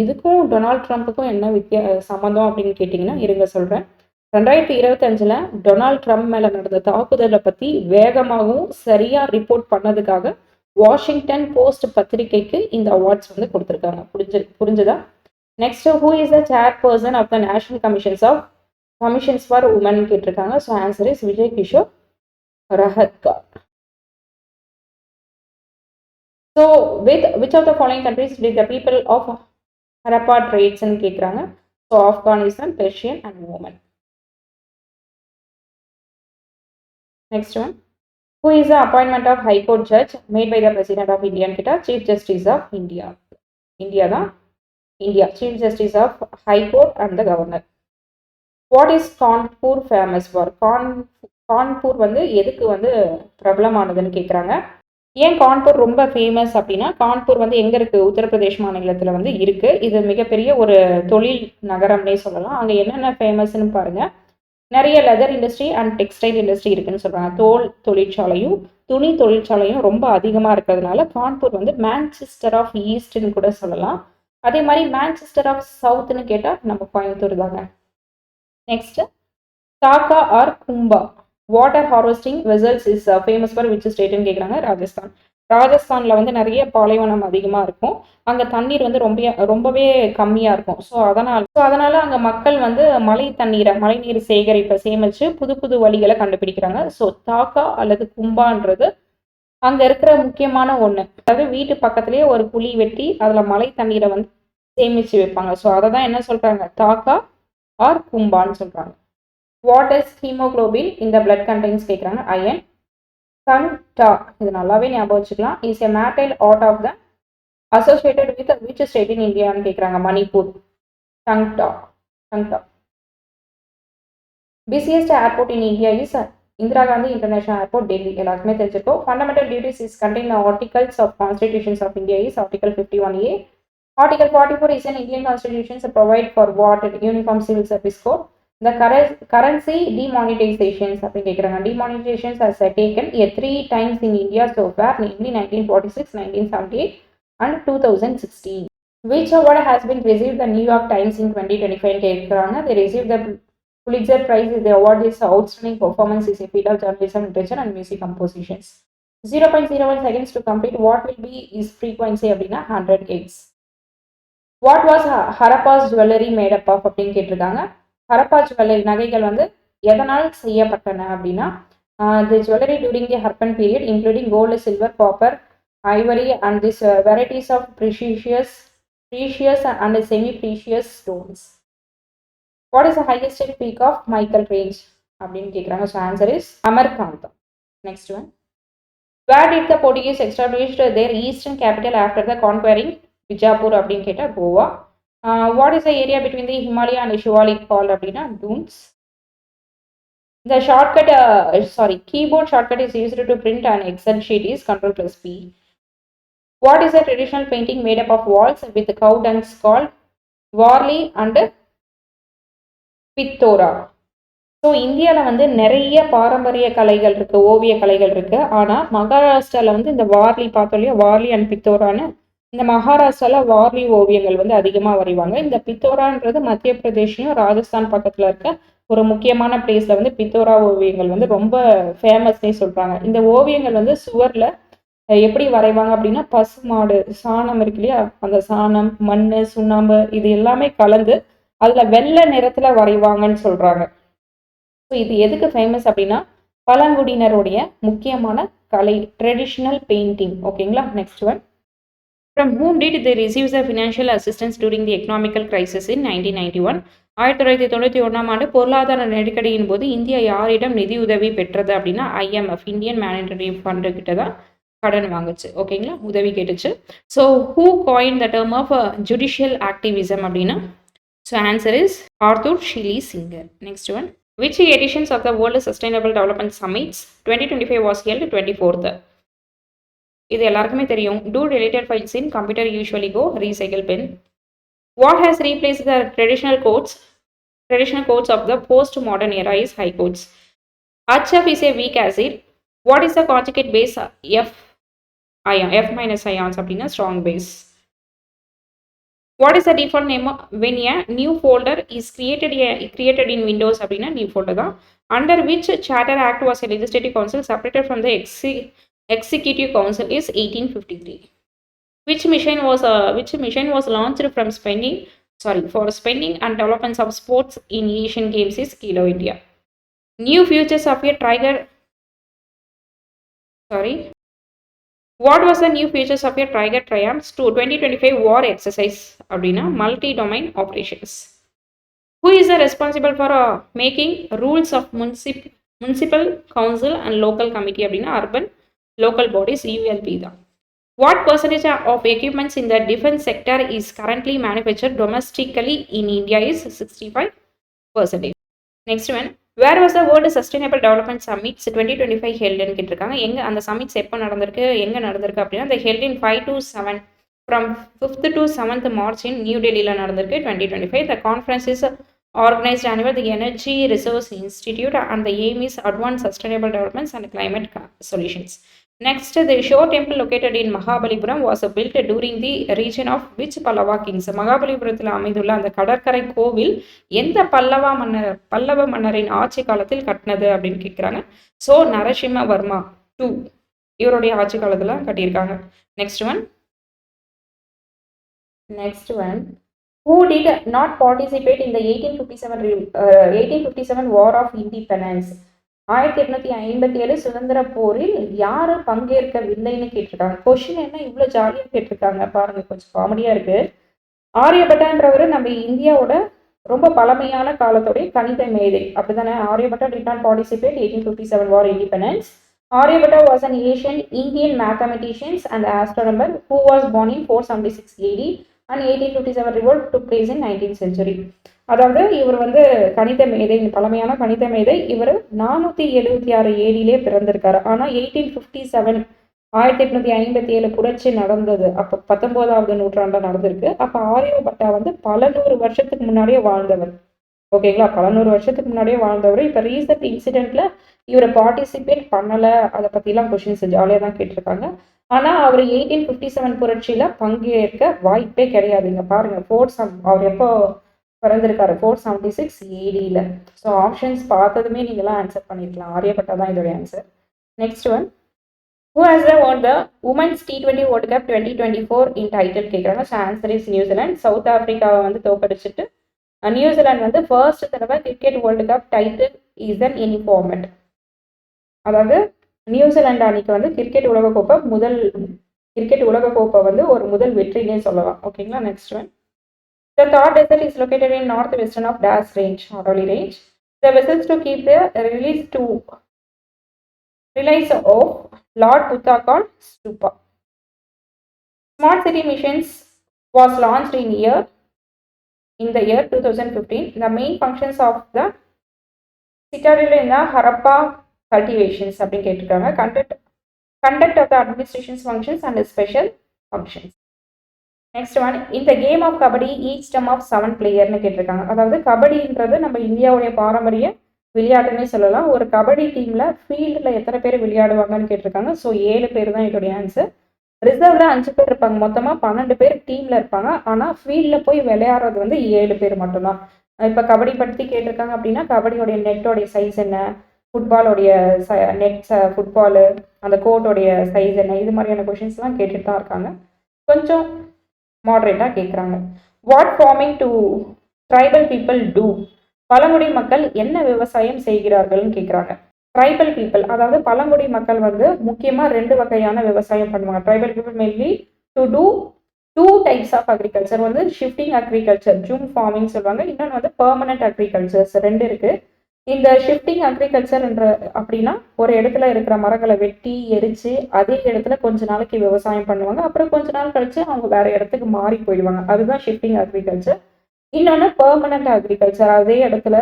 இதுக்கும் டொனால்ட் ட்ரம்ப்புக்கும் என்ன சம்மந்தம் அப்படின்னு கேட்டிங்கன்னா இருங்க சொல்கிறேன். 2025 டொனால்ட் ட்ரம்ப் மேலே நடந்த தாக்குதலை பற்றி வேகமாகவும் சரியாக ரிப்போர்ட் பண்ணதுக்காக வாஷிங்டன் போஸ்ட் பத்திரிகைக்கு இந்த அவார்ட்ஸ் வந்து கொடுத்துருக்காங்க. புரிஞ்சுதா? Next, who is the chairperson of the national commissions for women கேட்டிருக்காங்க. So answer is Vijaya Kishore Rahatkar. So, with which of the following countries did the people of Harappa trades ன்னு கேட்குறாங்க. So Afghanistan, Persian and Oman. Next one, who is the appointment of High Court judge made by the President of India கிட்ட Chief Justice of India. Chief Justice of High Court and the Governor. What is Kanpur famous for? Kanpur வந்து எதுக்கு வந்து பிரபலமானதுன்னு கேட்குறாங்க. ஏன் கான்பூர் ரொம்ப famous அப்படின்னா, கான்பூர் வந்து எங்கே இருக்குது? உத்தரப்பிரதேஷ் மாநிலத்தில் வந்து இருக்குது. இது மிகப்பெரிய ஒரு தொழில் நகரம்னே சொல்லலாம். அங்கே என்னென்ன ஃபேமஸ்ன்னு பாருங்கள். நிறைய leather industry and textile industry இருக்குன்னு சொல்கிறாங்க. தோல் தொழிற்சாலையும் துணி தொழிற்சாலையும் ரொம்ப அதிகமாக இருக்கிறதுனால கான்பூர் வந்து மான்செஸ்டர் ஆஃப் ஈஸ்ட்னு கூட சொல்லலாம். அதே மாதிரி மான்செஸ்டர் ஆஃப் சவுத்னு கேட்டால் நம்ம கோயம்புத்தூர் தாங்க. Next, Taanka or Kunda water harvesting vessels is famous for which ஸ்டேட்னு கேட்குறாங்க. ராஜஸ்தானில் வந்து நிறைய பாலைவனம் அதிகமாக இருக்கும். அங்கே தண்ணீர் வந்து ரொம்பவே கம்மியாக இருக்கும். ஸோ அதனால் அங்கே மக்கள் வந்து மழைநீர் சேகரிப்பை சேமித்து புது வழிகளை கண்டுபிடிக்கிறாங்க. ஸோ தாக்கா அல்லது கும்பான்றது அங்கே இருக்கிற முக்கியமான ஒன்று. அதாவது வீட்டு பக்கத்துலேயே ஒரு குழி வெட்டி அதில் மழை தண்ணீரை வந்து சேமித்து வைப்பாங்க. ஸோ அதை தான் என்ன சொல்கிறாங்க, தாக்கா ஆர் கும்பான்னு சொல்றாங்க. வாட் இஸ் ஹீமோகுளோபின் இந்த பிளட் கண்டெய்ன்ஸ் கேட்குறாங்க. அயன். தங்டா இது நல்லாவே ஞாபகம் வச்சுக்கலாம். Is a martial art of the associated with which state in இந்தியான்னு கேட்குறாங்க. Manipur. Thangta. Thangta. Busiest airport in India is Indira Gandhi international airport, Delhi. எல்லாருக்குமே தெரிஞ்சிருக்கும். Fundamental duties is contain articles of constitutions of India is article 51A. Article 44 is an Indian constitution to provide for what? Uniform Civil Service Code. The currency demonetizations அப்படின்னு கேட்குறாங்க. Demonetizations has taken 3 times in India so far, namely 1946, 1978 and 2016. Which award has been received the New York Times in 2025 கேட்குறாங்க. They received the Pulitzer Prize. The award is outstanding performance in the field of journalism, literature and music compositions. 0.01 seconds to complete. What will be is frequency அப்படின்னா 100 Hz. What was Harappa's jewellery made up of அப்படின்னு கேட்டிருக்காங்க. Harappa jewellery நகைகள் வந்து எதனால் செய்யப்பட்டன அப்படின்னா, the jewellery during the Harappan period including gold, silver, copper, ivory and this varieties of precious and semi precious stones. What is the highest peak of Maikal range அப்படின்னு கேட்குறாங்க. So answer is Amarkantak. Next one. Where did the Portuguese established their eastern capital after the conquering Bijapur அப்படின்னு கேட்டால் Goa. What is the area between the Himalaya and Shivalik fall அப்படின்னா டூன்ஸ். இந்த shortcut keyboard shortcut is used to print and Excel sheet is Ctrl+P. What is the traditional painting made up of walls with cow dungs called Warli and Pithora. So இந்தியாவில் வந்து நிறைய பாரம்பரிய கலைகள் இருக்குது, ஓவிய கலைகள் இருக்குது. ஆனால் மகாராஷ்டிராவில் வந்து இந்த வார்லி பார்த்தோம் இல்லையா, வார்லி அண்ட் பித்தோரான்னு, இந்த மகாராஷ்டிராவில் வார்லி ஓவியங்கள் வந்து அதிகமாக வரைவாங்க. இந்த பித்தோரான்றது மத்திய பிரதேஷையும் ராஜஸ்தான் பக்கத்தில் இருக்க ஒரு முக்கியமான பிளேஸில் வந்து பித்தோரா ஓவியங்கள் வந்து ரொம்ப ஃபேமஸ்னே சொல்கிறாங்க. இந்த ஓவியங்கள் வந்து சுவரில் எப்படி வரைவாங்க அப்படின்னா, பசு மாடு சாணம் இருக்கு இல்லையா, அந்த சாணம், மண், சுண்ணாம்பு இது எல்லாமே கலந்து அதில் வெள்ளை நிறத்தில் வரைவாங்கன்னு சொல்கிறாங்க. ஸோ இது எதுக்கு ஃபேமஸ் அப்படின்னா, பழங்குடியினருடைய முக்கியமான கலை, ட்ரெடிஷ்னல் பெயிண்டிங். ஓகேங்களா. Next one. From whom did they receive the financial assistance during the economical crisis in 1991? 1991 பொருளாதார நெருக்கடியின் போது இந்தியா யாரிடம் நிதி உதவி பெற்றது அப்படின்னா, IMF, இந்தியன் மானிட்டரி ஃபண்ட் கிட்ட தான் கடன் வாங்குச்சு. ஓகேங்களா, உதவி கேட்டுச்சு. So who coin the term of judicial activism அப்படின்னா, so answer is Arthur Schlesinger. Next one. Which editions of the World Sustainable Development Summits 2025 was held 24th? இது எல்லாருக்குமே தெரியும். Do deleted files in computer usually go recycle bin. What has replaced the traditional codes of the post-modern era is high codes. HF is a weak acid. What is the conjugate base F minus ions அப்படின்னா strong base. What is the default name when a new folder is created in Windows அப்படின்னா new folder தான். Under which Charter Act was a legislative council separated from the Executive Council is 1853. Which mission was launched for spending and developments of sports in Asian Games is Kilo India. New features of a Tiger. What was the new features of a Tiger Triumphs to 2025 war exercise அப்படின்னா multi-domain operations. Who is responsible for making rules of municipal council and local committee அப்படின்னா urban local bodies ULB தான். What percentage of equipments in the defense sector is currently manufactured domestically in India is 65%. Next one. Where was the World Sustainable Development Summits 2025 held ன்னு கேட்டிருக்காங்க. எங்க அந்த summits எப்போ நடந்திருக்கு, எங்க நடந்திருக்கு அப்படின்னா, the held in 5 to 7 from 5th to 7th March in New Delhi நடந்திருக்கு 2025. The conference is organized under the Energy Resource Institute and the aim is advanced sustainable developments and climate solutions. Next, the Shore Temple located in Mahabalipuram was built during the region of which Pallava kings? மகாபலிபுரத்தில் அமைந்துள்ள அந்த கடற்கரை கோவில் எந்த பல்லவ மன்னரின் ஆட்சி காலத்தில் கட்டினது அப்படின்னு கேட்குறாங்க. ஸோ நரசிம்மவர்மா 2 இவருடைய ஆட்சி காலத்தில் கட்டியிருக்காங்க. Next one. Who did not participate in the 1857 War of Independence? 1857 சுதந்திர போரில் யாரு பங்கேற்கவில்லைன்னு கேட்டிருக்காங்க. கொஸ்டின் என்ன இவ்வளோ ஜாலியாக கேட்டிருக்காங்க பாருங்க, கொஞ்சம் காமெடியா இருக்கு. ஆரியபட்டான்றவர் நம்ம இந்தியாவோட ரொம்ப பழமையான காலத்துடைய கணித மேதை அப்படிதானே. Aryabhata did not participate 1857 war independence. Aryabhatta was an Asian Indian mathematician and astronomer who was born in 476 AD and 1857 revolt took place in 19th century. அதாவது இவர் வந்து கணித மேதை, பழமையான கணித மேதை. இவர் 476 ஏடியிலே பிறந்திருக்காரு. ஆனால் 1857 1857 புரட்சி நடந்தது. அப்போ 19வது நூற்றாண்டில் நடந்திருக்கு. அப்போ ஆரியபட்டா வந்து பல நூறு வருஷத்துக்கு முன்னாடியே வாழ்ந்தவர். ஓகேங்களா, பல நூறு வருஷத்துக்கு முன்னாடியே வாழ்ந்தவர். இப்போ ரீசெண்ட் இன்சிடென்ட்ல இவரை பார்ட்டிசிபேட் பண்ணலை, அதை பற்றிலாம் கொஷின்ஸ் ஜாலியாக தான் கேட்டிருக்காங்க. ஆனால் அவர் 1857 புரட்சியில் பங்கேற்க வாய்ப்பே கிடையாதுங்க. பாருங்க, அவர் எப்போ பிறந்திருக்காரு, 476 ஏடியில். ஸோ ஆப்ஷன்ஸ் பார்த்ததுமே நீங்களாம் ஆன்சர் பண்ணியிருக்கலாம். ஆரியப்பட்டா தான் இதோடைய answer. Next one, who has won the Women's T20 World Cup 2024 in title கேட்குறாங்க. So answer is New Zealand. South ஆஃப்ரிக்காவை வந்து தோக்கடிச்சிட்டு நியூசிலாந்து வந்து ஃபர்ஸ்ட் தடவை cricket world cup title is in any format. அதாவது நியூசிலாந்து அணிக்கு வந்து கிரிக்கெட் உலகக்கோப்பை வந்து ஒரு முதல் வெற்றினே சொல்லலாம். ஓகேங்களா. Next one, the Thar Desert is located in northwestern of Das Range, Aravalli Range. The vessels to keep the relics of Lord Buddha called Stupa. Smart City Missions was launched in the year 2015. The main functions of the citadel in the Harappa cultivations அப்படின்னு கேட்டிருக்காங்க. Conduct of the administration functions and special functions. Next one, இந்த game of kabaddi each team of 7 பிளேயர்னு கேட்டிருக்காங்க. அதாவது கபடின்றது நம்ம இந்தியாவுடைய பாரம்பரிய விளையாட்டுன்னே சொல்லலாம். ஒரு கபடி டீமில் ஃபீல்டில் எத்தனை பேர் விளையாடுவாங்கன்னு கேட்டிருக்காங்க. ஸோ 7 பேர் தான் இதோடைய ஆன்சர். ரிசர்வில் 5 பேர் இருப்பாங்க. மொத்தமாக 12 பேர் டீமில் இருப்பாங்க. ஆனால் ஃபீல்டில் போய் விளையாடுறது வந்து 7 பேர் மட்டும்தான். இப்போ கபடி பற்றி கேட்டிருக்காங்க அப்படின்னா கபடியோடைய நெட்டோடைய சைஸ் என்ன, ஃபுட்பாலோடைய ஃபுட்பாலு அந்த கோர்ட்டோடைய சைஸ் என்ன, இது மாதிரியான கொஷின்ஸ்லாம் கேட்டுட்டு தான் இருக்காங்க. கொஞ்சம் மாடரேட்டாக கேட்குறாங்க. What farming to tribal people do, பழங்குடி மக்கள் என்ன விவசாயம் செய்கிறார்கள்னு கேட்குறாங்க. ட்ரைபல் பீப்புள் அதாவது பழங்குடி மக்கள் வந்து முக்கியமாக 2 வகையான விவசாயம் பண்ணுவாங்க. Tribal people mainly to do 2 types of agriculture. வந்து ஷிஃப்டிங் அக்ரிகல்ச்சர், ஜூம் ஃபார்மிங் சொல்லுவாங்க. இன்னொன்று வந்து பெர்மனன்ட் அக்ரிகல்ச்சர்ஸ், 2 இருக்குது. இந்த ஷிஃப்டிங் அக்ரிகல்ச்சர்ன்ற அப்படின்னா ஒரு இடத்துல இருக்கிற மரங்களை வெட்டி எரிச்சு அதே இடத்துல கொஞ்ச நாளைக்கு விவசாயம் பண்ணுவாங்க. அப்புறம் கொஞ்ச நாள் கழிச்சு அவங்க வேற இடத்துக்கு மாறி போயிடுவாங்க. அதுதான் ஷிஃப்டிங் அக்ரிகல்ச்சர். இன்னொன்று பெர்மனன்ட் அக்ரிகல்ச்சர், அதே இடத்துல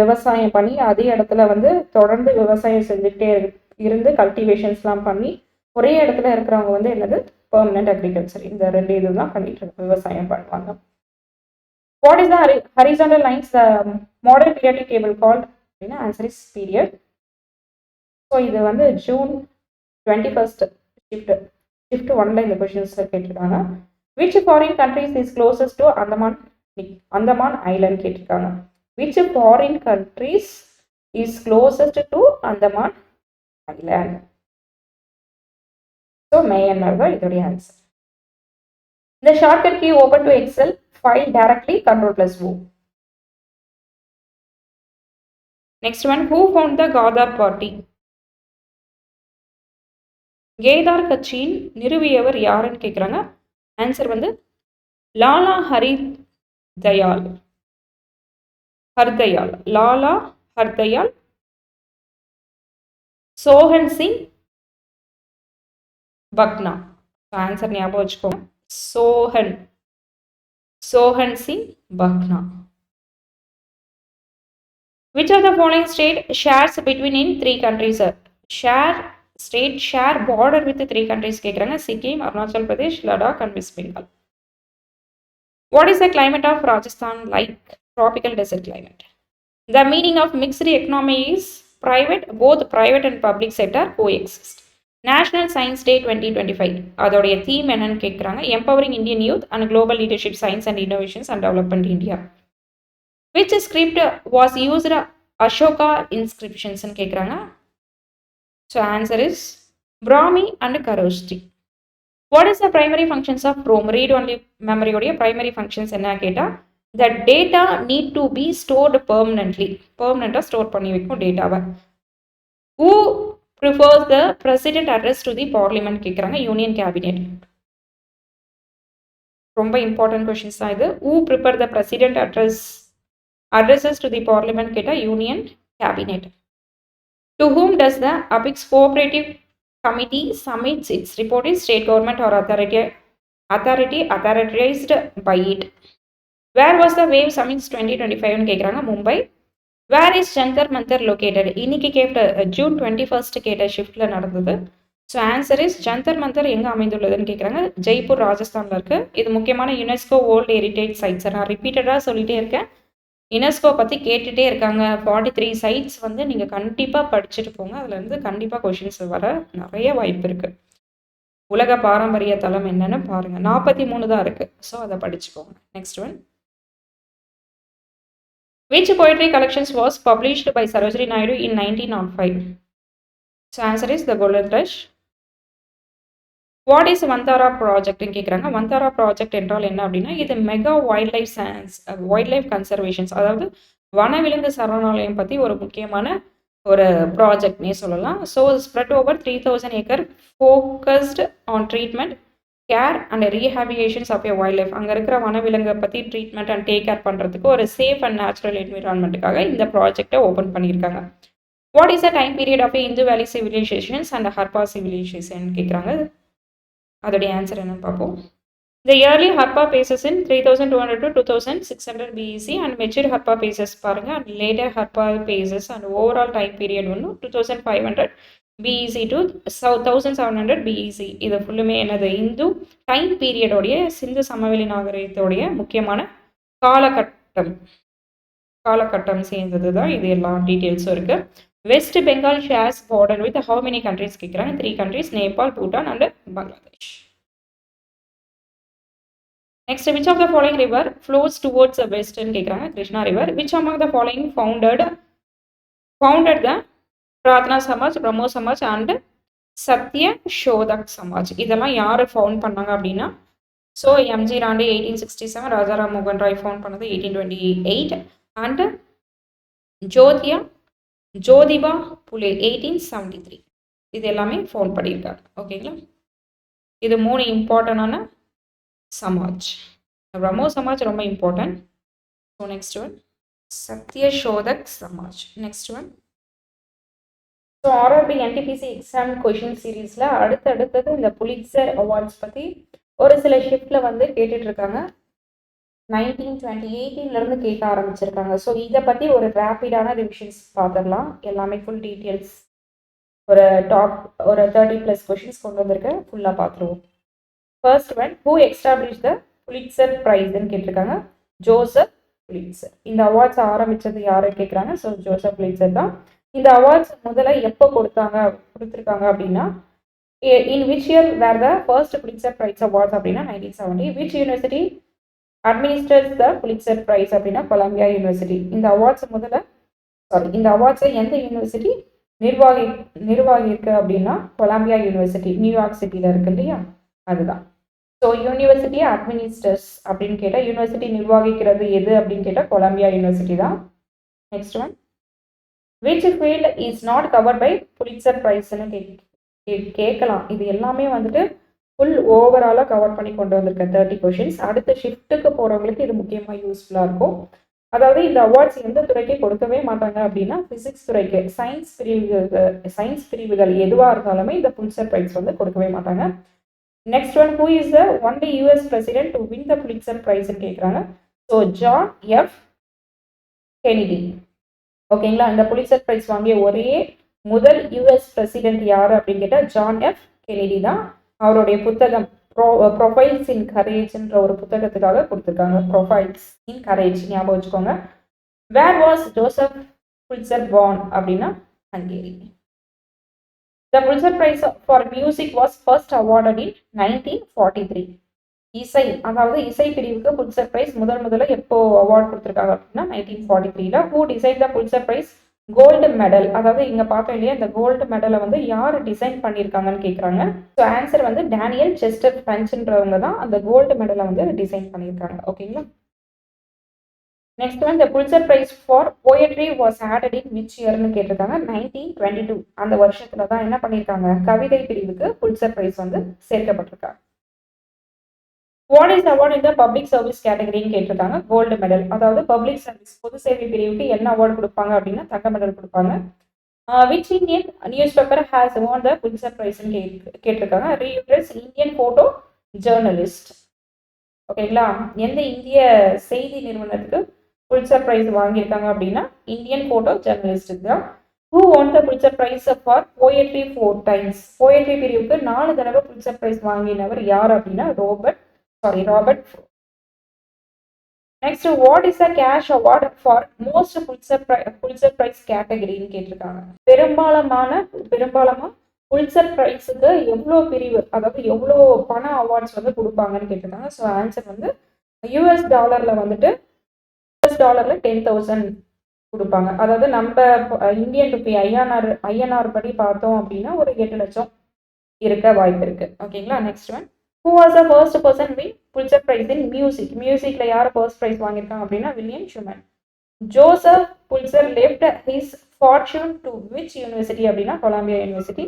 விவசாயம் பண்ணி அதே இடத்துல வந்து தொடர்ந்து விவசாயம் செஞ்சுக்கிட்டே இருந்து கல்டிவேஷன்ஸ்லாம் பண்ணி ஒரே இடத்துல இருக்கிறவங்க வந்து என்னது பெர்மனன்ட் அக்ரிகல்ச்சர். இந்த 2 இதுதான் பண்ணிட்டு விவசாயம் பண்ணுவாங்க. What is the horizontal lines the modern periodic table called? Answer is period. So இது வந்து June 21st ஷிஃப்ட் 1ல இந்த கொஷின்ஸ் கேட்டிருக்காங்க. Which foreign countries is closest to Andaman Island கேட்டிருக்காங்க. Which foreign countries is closest to Andaman Island? So Myanmar தான் இதோடைய answer. The shortcut key open to Excel file directly Ctrl+O. Next one, who founded the Gadar party? Kedar கட்சியின் நிறுவியவர் யாருன்னு கேட்குறாங்க. Answer வந்து Lala Har Dayal. Lala Har Dayal, Sohan Singh பக்னா. Answer ஞாபகம் வச்சுக்கோங்க, Sohan Singh பக்னா. Which of the following state shares between in 3 countries? Share border with 3 countries கேட்குறாங்க. Sikkim, Arunachal Pradesh, Ladakh and West Bengal. What is the climate of Rajasthan like? Tropical desert climate. The meaning of mixed economy is private, both private and public sector coexist. National Science Day 2025 அதோடைய theme என்னன்னு கேட்குறாங்க. Empowering Indian youth and global leadership, science and innovations and development in India. Which script was used Ashoka inscriptions ன்னு கேட்குறாங்க. So answer is Brahmi and Kharosthi. What is the primary functions of ROM? Read only memory உடைய primary functions என்ன கேட்டால் the data need to be stored permanently. பெர்மனெண்ட்டாக store பண்ணி வைக்கும் டேட்டாவை. Who prefers the president address to the parliament கேட்குறாங்க. Union cabinet. ரொம்ப important questions தான் இது. Who prepare the president address Addresses to the parliament கேட்டா union cabinet. To whom does the Apex Cooperative Committee submits its report? Is state government or authority authorized by it? Where was the Wave Summits 2025 கேக்குறாங்க Mumbai. Where is Jantar Mantar located? இன்னைக்கு கேட்ட June 21 கேட்ட ஷிஃப்ட்ல நடந்தது. So answer is Jantar Mantar எங்கே அமைந்துள்ளதுன்னு கேட்குறாங்க. ஜெய்ப்பூர் ராஜஸ்தானில் இருக்குது. இது முக்கியமான யுனெஸ்கோ வேர்ல்டு ஹெரிட்டேஜ் சைட்ஸ். நான் ரிப்பீட்டடாக சொல்லிகிட்டே இருக்கேன். யுனெஸ்கோ பற்றி கேட்டுகிட்டே இருக்காங்க. 43 சைட்ஸ் வந்து நீங்கள் கண்டிப்பாக படிச்சுட்டு போங்க. அதுலேருந்து கண்டிப்பாக கொஷின்ஸ் வர நிறைய வாய்ப்பு இருக்குது. உலக பாரம்பரிய தலம் என்னன்னு பாருங்கள். 43 தான் இருக்குது. ஸோ அதை படிச்சுக்கோங்க. Next one. Which poetry collections was published by Sarojini Naidu in 1905? So answer is The Golden Thrush. What is வந்தாரா ப்ராஜெக்ட்னு கேட்குறாங்க. வந்தாரா ப்ராஜெக்ட் என்றால் என்ன அப்படின்னா, இது மெகா வைல்ட் லைஃப் கன்சர்வேஷன்ஸ், அதாவது வனவிலங்கு சரணாலயம் பற்றி ஒரு முக்கியமான ஒரு ப்ராஜெக்ட்னே சொல்லலாம். So spread over 3000 acre, focused on treatment, care and rehabilitations of a wildlife. அங்கே இருக்கிற வனவிலங்கை பற்றி ட்ரீட்மெண்ட் அண்ட் டேக் கேர் பண்ணுறதுக்கு ஒரு சேஃப் அண்ட் நேச்சுரல் என்விரான்மெண்ட்டுக்காக இந்த ப்ராஜெக்டை ஓப்பன் பண்ணியிருக்காங்க. What is the time period of Indus valley civilisations and ஹர்பா civilisation கேட்குறாங்க. அதோடைய ஆன்சர் என்னன்னு பார்ப்போம். The early Harpa phases in 3200 to 2600 BEC and mature Harpa phases பாருங்க, and later Harpa phases and overall time period ஒன்று 2500 BEC to 1700 BEC. இது ஃபுல்லுமே என்னது, Hindu time பீரியடோடைய சிந்து சமவெளி நாகரிகத்தோடைய முக்கியமான காலகட்டம் சேர்ந்தது தான். இது எல்லா டீட்டெயில்ஸும் இருக்குது. West Bengal shares border with how many countries கேட்குறாங்க. 3 countries, Nepal, Bhutan and Bangladesh. Next, which of the following river flows towards the western கேட்குறாங்க. Krishna river. which among the following founded the Prarthana Samaj, Brahmo Samaj and Satya Shodhak Samaj? இதெல்லாம் யார் ஃபவுண்ட் பண்ணாங்க அப்படின்னா, ஸோ எம்ஜி ராண்டே 1867, ராஜாராம் மோகன் ராய் ஃபவுண்ட் பண்ணது 1828 and Jyotiba Phule 1873. இது எல்லாமே ஃபவுண்ட் பண்ணியிருக்காங்க. ஓகேங்களா, இது 3 இம்பார்ட்டண்டான சமாஜ். பிரம்மோ சமாஜ் ரொம்ப important. So next one, Satyashodhak Samaj. Next one, so RRB NTPC exam question சீரீஸில் அடுத்தது இந்த புலிட்சர் அவார்ட்ஸ் பற்றி ஒரு சில ஷிஃப்டில் வந்து கேட்டுட்ருக்காங்க. 1918 கேட்க ஆரம்பிச்சிருக்காங்க. ஸோ இதை பற்றி ஒரு ரேப்பிடான ரிவிஷன்ஸ் பார்த்துடலாம். எல்லாமே ஃபுல் டீட்டெயில்ஸ் ஒரு 30+ கொஷின்ஸ் கொண்டு வந்திருக்கேன். ஃபுல்லாக பார்த்துருவோம். First one, who establish the Pulitzer ப்ரைஸ்ன்னு கேட்டிருக்காங்க. Joseph Pulitzer. இந்த அவார்ட்ஸ் ஆரம்பித்தது யாரை கேட்குறாங்க. ஸோ ஜோசப் புலிட்சர் தான். இந்த அவார்ட்ஸ் முதல்ல எப்போ கொடுத்துருக்காங்க அப்படின்னா, in which year where the first Pulitzer prize awards அப்படின்னா 1970. Which university administers the Pulitzer prize அப்படின்னா கொலம்பியா யூனிவர்சிட்டி. இந்த அவார்ட்ஸை எந்த யூனிவர்சிட்டி நிர்வாகி இருக்கு அப்படின்னா கொலம்பியா யூனிவர்சிட்டி, நியூயார்க் சிட்டியில் இருக்கு இல்லையா, அதுதான். ஸோ யூனிவர்சிட்டி அட்மினிஸ்டர்ஸ் அப்படின்னு கேட்டால், யூனிவர்சிட்டி நிர்வகிக்கிறது எது அப்படின்னு கேட்டால் கொலம்பியா யூனிவர்சிட்டி தான். Next one, which field is not covered by Pulitzer ப்ரைஸ்ன்னு கேட்கலாம். இது எல்லாமே வந்துட்டு ஃபுல் ஓவராலாக கவர் பண்ணி கொண்டு வந்திருக்கேன் 30 கொஷின்ஸ். அடுத்த ஷிஃப்ட்டுக்கு போகிறவங்களுக்கு இது முக்கியமாக யூஸ்ஃபுல்லாக இருக்கும். அதாவது இந்த அவார்ட்ஸ் எந்த துறைக்கு கொடுக்கவே மாட்டாங்க அப்படின்னா, ஃபிசிக்ஸ் துறைக்கு, சயின்ஸ் பிரிவுகள் எதுவாக இருந்தாலுமே இந்த புலிட்சர் ப்ரைஸ் வந்து கொடுக்கவே மாட்டாங்க. Next one, who is the only US president to win the Pulitzer ப்ரைஸ்ன்னு கேட்குறாங்க. So John F Kennedy. ஓகேங்களா, இந்த புலிட்சர் ப்ரைஸ் வாங்கிய ஒரே முதல் யூஎஸ் பிரசிடென்ட் யார் அப்படின்னு கேட்டால் ஜான் எஃப் கெனடி தான். அவருடைய புத்தகம் ப்ரொஃபைல்ஸ் இன் கரேஜ்ன்ற ஒரு புத்தகத்துக்காக கொடுத்துருக்காங்க. ப்ரொஃபைல்ஸ் இன் கரேஜ் ஞாபகம் வச்சுக்கோங்க. Where was Joseph Pulitzer born அப்படின்னா Hungary. The Pulitzer Prize for Music was first awarded in 1943. இசை, அதாவது இசை பிரிவுக்கு புலிட்சர் பிரைஸ் முதல்ல எப்போ அவார்ட் கொடுத்துருக்காங்க அப்படின்னா 1943. Who designed the Pulitzer Prize gold medal? அதாவது இங்க பார்த்தோம் இல்லையா, இந்த கோல்டு மெடலை வந்து யார் டிசைன் பண்ணியிருக்காங்கன்னு கேட்குறாங்க. ஸோ ஆன்சர் வந்து டேனியல் செஸ்டர் ஃப்ரெஞ்சுன்றவங்க தான் அந்த கோல்டு மெடலை வந்து டிசைன் பண்ணியிருக்காங்க. ஓகேங்களா, next one, the Pulitzer prize for poetry was awarded in which இயர்னு கேட்டிருக்காங்க. 1922. அந்த வருஷத்துல தான் என்ன பண்ணியிருக்காங்க, கவிதை பிரிவுக்கு புலிட்சர் பிரைஸ் வந்து சேர்க்கப்பட்டிருக்காங்க. வாட் இஸ் அவார்ட் இந்த பப்ளிக் சர்வீஸ் கேட்டகரின்னு கேட்டிருக்காங்க. கோல்டு மெடல், அதாவது பப்ளிக் சர்வீஸ் பொது சேவை பிரிவுக்கு என்ன அவார்டு கொடுப்பாங்க அப்படின்னா தங்க மெடல் கொடுப்பாங்க. Which Indian newspaper has won the Pulitzer Prize கேட்டிருக்காங்க. ரீப்ரஸ் இந்தியன் போட்டோ ஜேர்னலிஸ்ட். ஓகேங்களா, எந்த இந்திய செய்தி நிறுவனத்துக்கு புலிட்சர் பிரைஸ் வாங்கியிருக்காங்க அப்படின்னா இந்தியன் போட்டோ ஜேர்னலிஸ்ட் தான். Who won the Pulitzer Prize for poetry 4 times? Poetry பிரிவுக்கு 4 தடவை புலிட்சர் பிரைஸ் வாங்கினவர் யார் அப்படின்னா Robert. Next, what is a cash award for most Pulitzer prize கேட்டகரின்னு கேட்டிருக்காங்க. பெரும்பாலான புலிட்சர் பிரைஸுக்கு எவ்வளோ பிரிவு, அதாவது எவ்வளோ பண அவார்ட்ஸ் வந்து கொடுப்பாங்கன்னு கேட்டிருக்காங்க. ஸோ ஆன்சர் வந்து யூஎஸ் டாலரில் வந்துட்டு $10,000 கொடுப்பாங்க. அதாவது நம்ம இந்தியன் ருபி ஐஎன்ஆர் படி பார்த்தோம் அப்படின்னா ஒரு 8 லட்சம் இருக்க வாய்ப்பு இருக்கு. ஓகேங்களா, next one, who was the first person win Pulitzer prize in music? மியூசிக்ல யார் ஃபர்ஸ்ட் பிரைஸ் வாங்கியிருக்காங்க அப்படின்னா William Schuman. Joseph Pulitzer left his fortune to which university அப்படின்னா Columbia university.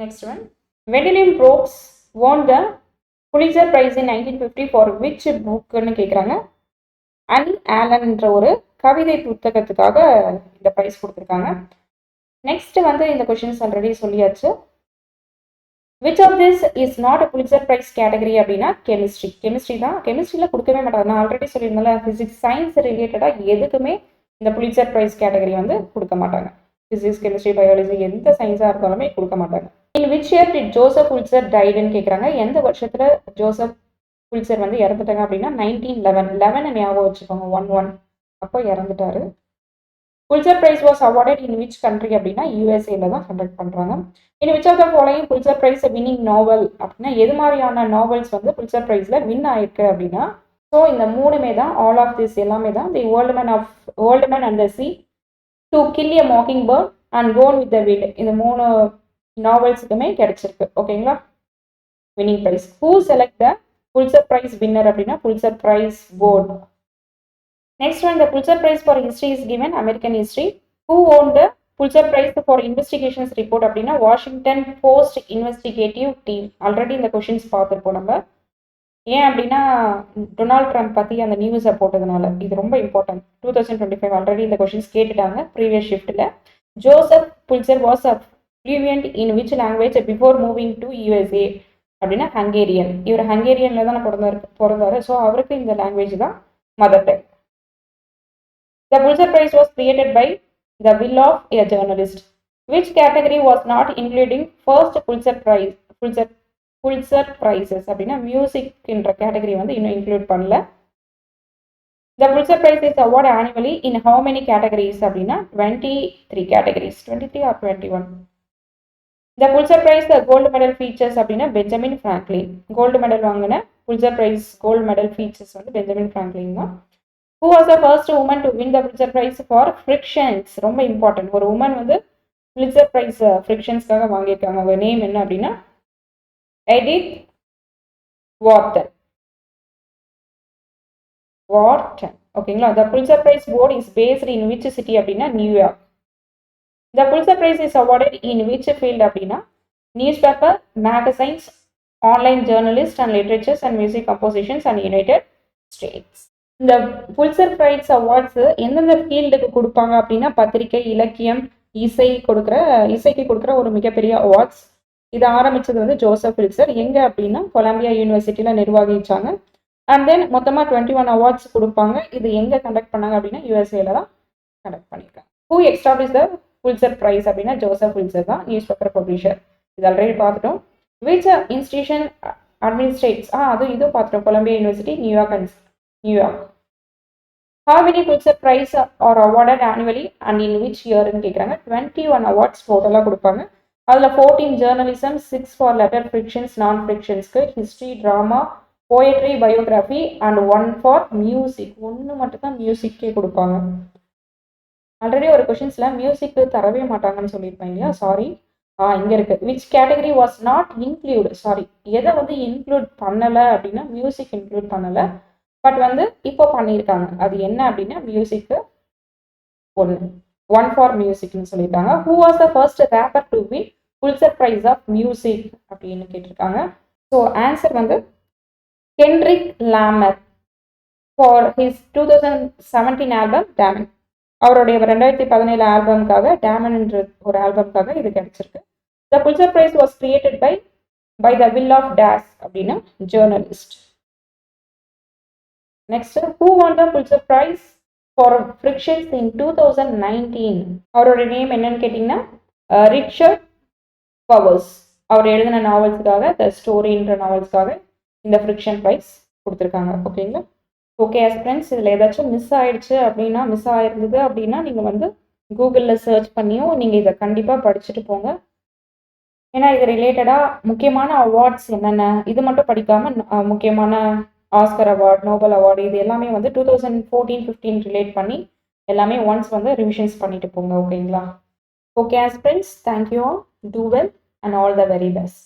Next one, Gwendolyn Brooks won the Pulitzer Prize in 1950 for which bookன்னு கேட்குறாங்க. Annie ஆலன்ன்ற ஒரு கவிதை புத்தகத்துக்காக இந்த ப்ரைஸ் கொடுத்துருக்காங்க. நெக்ஸ்ட் வந்து இந்த கொஷின்ஸ் ஆல்ரெடி சொல்லியாச்சு. Which of this is not a Pulitzer prize category அப்படின்னா கெமிஸ்ட்ரி தான். கெமிஸ்ட்ரியில் கொடுக்கவே மாட்டாங்க. நான் ஆல்ரெடி சொல்லியிருந்தேன்ல, ஃபிசிக்ஸ் சயின்ஸ் ரிலேட்டடாக எதுக்குமே இந்த புலிட்சர் பிரைஸ் கேட்டகரி வந்து கொடுக்க மாட்டாங்க. ஃபிசிக்ஸ், கெமிஸ்ட்ரி, பயாலஜி எந்த சயின்ஸாக இருந்தாலுமே கொடுக்க மாட்டாங்க. In which year did Joseph Pulitzer டைடுன்னு கேட்குறாங்க. எந்த வருஷத்தில் ஜோசப் புலிட்சர் வந்து இறந்துட்டாங்க அப்படின்னா 1911. ஞாபகம் வச்சுக்கோங்க, 11 அப்போ இறந்துட்டாரு. Pulitzer prize was awarded in which country அப்படின்னா யூஎஸ்ஏல தான் கண்டக்ட் பண்றாங்க. In which of the following Pulitzer prize winning novel அப்படின்னா எது மாதிரியான நாவல்ஸ் வந்து புலிட்சர் பிரைஸ்ல வின் ஆயிருக்கு அப்படின்னா, ஸோ இந்த மூணுமே தான், ஆல் ஆஃப் திஸ் எல்லாமே தான். The old man and the sea, to kill a mocking bird and gone with the wind, இந்த 3 நாவல்ஸுக்குமே கிடைச்சிருக்கு. ஓகேங்களா, winning prize. Who select the Pulitzer prize winner அப்படின்னா Pulitzer prize board. Next one, the Pulitzer Prize for History is given American history. Who won the Pulitzer Prize for Investigations report அப்படின்னா Washington post investigative team. Already இந்த questions பார்த்துருப்போம் நம்ம. ஏன் அப்படின்னா Donald Trump பற்றி அந்த நியூஸை போட்டதுனால இது ரொம்ப இம்பார்ட்டன்ட். 2025 ஆல்ரெடி இந்த கொஷின்ஸ் கேட்டுட்டாங்க ப்ரீவியஸ் ஷிஃப்ட்டில். Joseph Pulitzer was a fluent in which language before moving to USA அப்படின்னா ஹங்கேரியன். இவர் ஹங்கேரியனில் தான் பிறந்தாரு. ஸோ அவருக்கு இந்த லாங்குவேஜ் தான் mother tongue. The Pulitzer Prize was created by the will of a journalist. Which category was not including first Pulitzer Prizes அப்படின்னா music என்ற கேட்டகரி வந்து இன்னும் இன்க்ளூட் பண்ணல. The Pulitzer Prize is awarded annually in how many categories அப்படின்னா 23 categories. 23 or 21. The Pulitzer Prize gold medal features அப்படின்னா Benjamin Franklin. Gold medal வாங்கின Pulitzer Prize gold medal features வந்து Benjamin Franklin தான். Who was the first woman to win the Pulitzer Prize for Frictions? ரொம்ப important. ஒரு woman வந்து Pulitzer Prize ஃப்ரிக்ஷன்ஸ்க்காக வாங்கியிருக்காங்க. அவங்க name என்ன அப்படின்னா எடித் வார்டன். ஓகேங்களா. The Pulitzer Prize board is based in which city அப்படின்னா New York. The Pulitzer Prize is awarded in which field அப்படின்னா newspaper, magazines, online journalist and literatures and music compositions and United states. இந்த Pulitzer price awards எந்தெந்த ஃபீல்டுக்கு கொடுப்பாங்க அப்படின்னா பத்திரிகை, இலக்கியம், இசைக்கு கொடுக்குற ஒரு மிகப்பெரிய அவார்ட்ஸ். இதை ஆரம்பிச்சது வந்து ஜோசப் புலிட்சர். எங்க அப்படின்னா கொலம்பியா யூனிவர்சிட்டியில நிர்வகிச்சாங்க. அண்ட் தென் மொத்தமாக 21 அவார்ட்ஸ் கொடுப்பாங்க. இது எங்க கண்டக்ட் பண்ணாங்க அப்படின்னா யூஎஸ்ஏல தான் கண்டக்ட் பண்ணியிருக்காங்க. Who establish the Pulitzer prize அப்படின்னா ஜோசப் புலிட்சர் தான், நியூஸ் பேப்பர் பப்ளிஷர். இது ஆல்ரெடி பார்த்துட்டோம். விச் இன்ஸ்டிடியூஷன் அட்மினிஸ்ட்ரேட்ஸ் இதுவும் பார்த்துட்டோம். Columbia university, New York. How many Pulitzer Prize are awarded annually and in which year ன்னு கேட்குறாங்க. 21 அவார்ட்ஸ் டோட்டலாக கொடுப்பாங்க. அதில் 14 journalism, 6 for letter fictions, non ஃபிக்ஷன்ஸ்க்கு, history, drama, poetry, biography and 1 for music. ஒன்று மட்டும் தான் மியூசிக்கே கொடுப்பாங்க. ஆல்ரெடி ஒரு கொஷின்ஸில் மியூசிக்கு தரவே மாட்டாங்கன்னு சொல்லியிருப்பாங்க இல்லையா, சாரி. இங்கே இருக்கு. Which category was not include, sorry எதை வந்து இன்க்ளூட் பண்ணலை அப்படின்னா மியூசிக் இன்க்ளூட் பண்ணலை, பட் வந்து இப்போ பண்ணியிருக்காங்க. அது என்ன அப்படின்னா மியூசிக்கு 1 ஃபார் மியூசிக்னு சொல்லியிருக்காங்க. Who was the first rapper to win Pulitzer prize of music அப்படின்னு கேட்டிருக்காங்க. ஸோ ஆன்சர் வந்து Kendrick Lamar for his 2017 album Damn. அவருடைய 2017 ஆல்பம்காக டேமன் என்ற ஒரு ஆல்பம்காக இது கிடைச்சிருக்கு. The Pulitzer prize was created by the will of days அப்படின்னு journalist. Next, who won the Pulitzer prize for fictions in 2019? அவரோட நேம் என்னன்னு கேட்டிங்கன்னா ரிச்சர்ட் பவர்ஸ். அவர் எழுதின நாவல்ஸுக்காக, த ஸ்டோரின்ற நாவல்ஸ்க்காக இந்த ஃப்ரிக்ஷன் ப்ரைஸ் கொடுத்துருக்காங்க. ஓகேங்களா? ஓகே ஃப்ரெண்ட்ஸ், இதில் ஏதாச்சும் மிஸ் ஆயிருந்தது அப்படின்னா நீங்கள் வந்து கூகுளில் சர்ச் பண்ணியும் நீங்கள் இதை கண்டிப்பாக படிச்சுட்டு போங்க. ஏன்னா இது ரிலேட்டடாக முக்கியமான அவார்ட்ஸ் என்னென்ன, இது மட்டும் படிக்காமல் முக்கியமான ஆஸ்கர் அவார்ட், நோபல் அவார்டு, இது எல்லாமே வந்து 2014-15 ரிலேட் பண்ணி எல்லாமே ஒன்ஸ் வந்து ரிவிஷன்ஸ் பண்ணிட்டு போங்க. ஓகேங்களா? Okay friends, thank you all, do well and all the very best.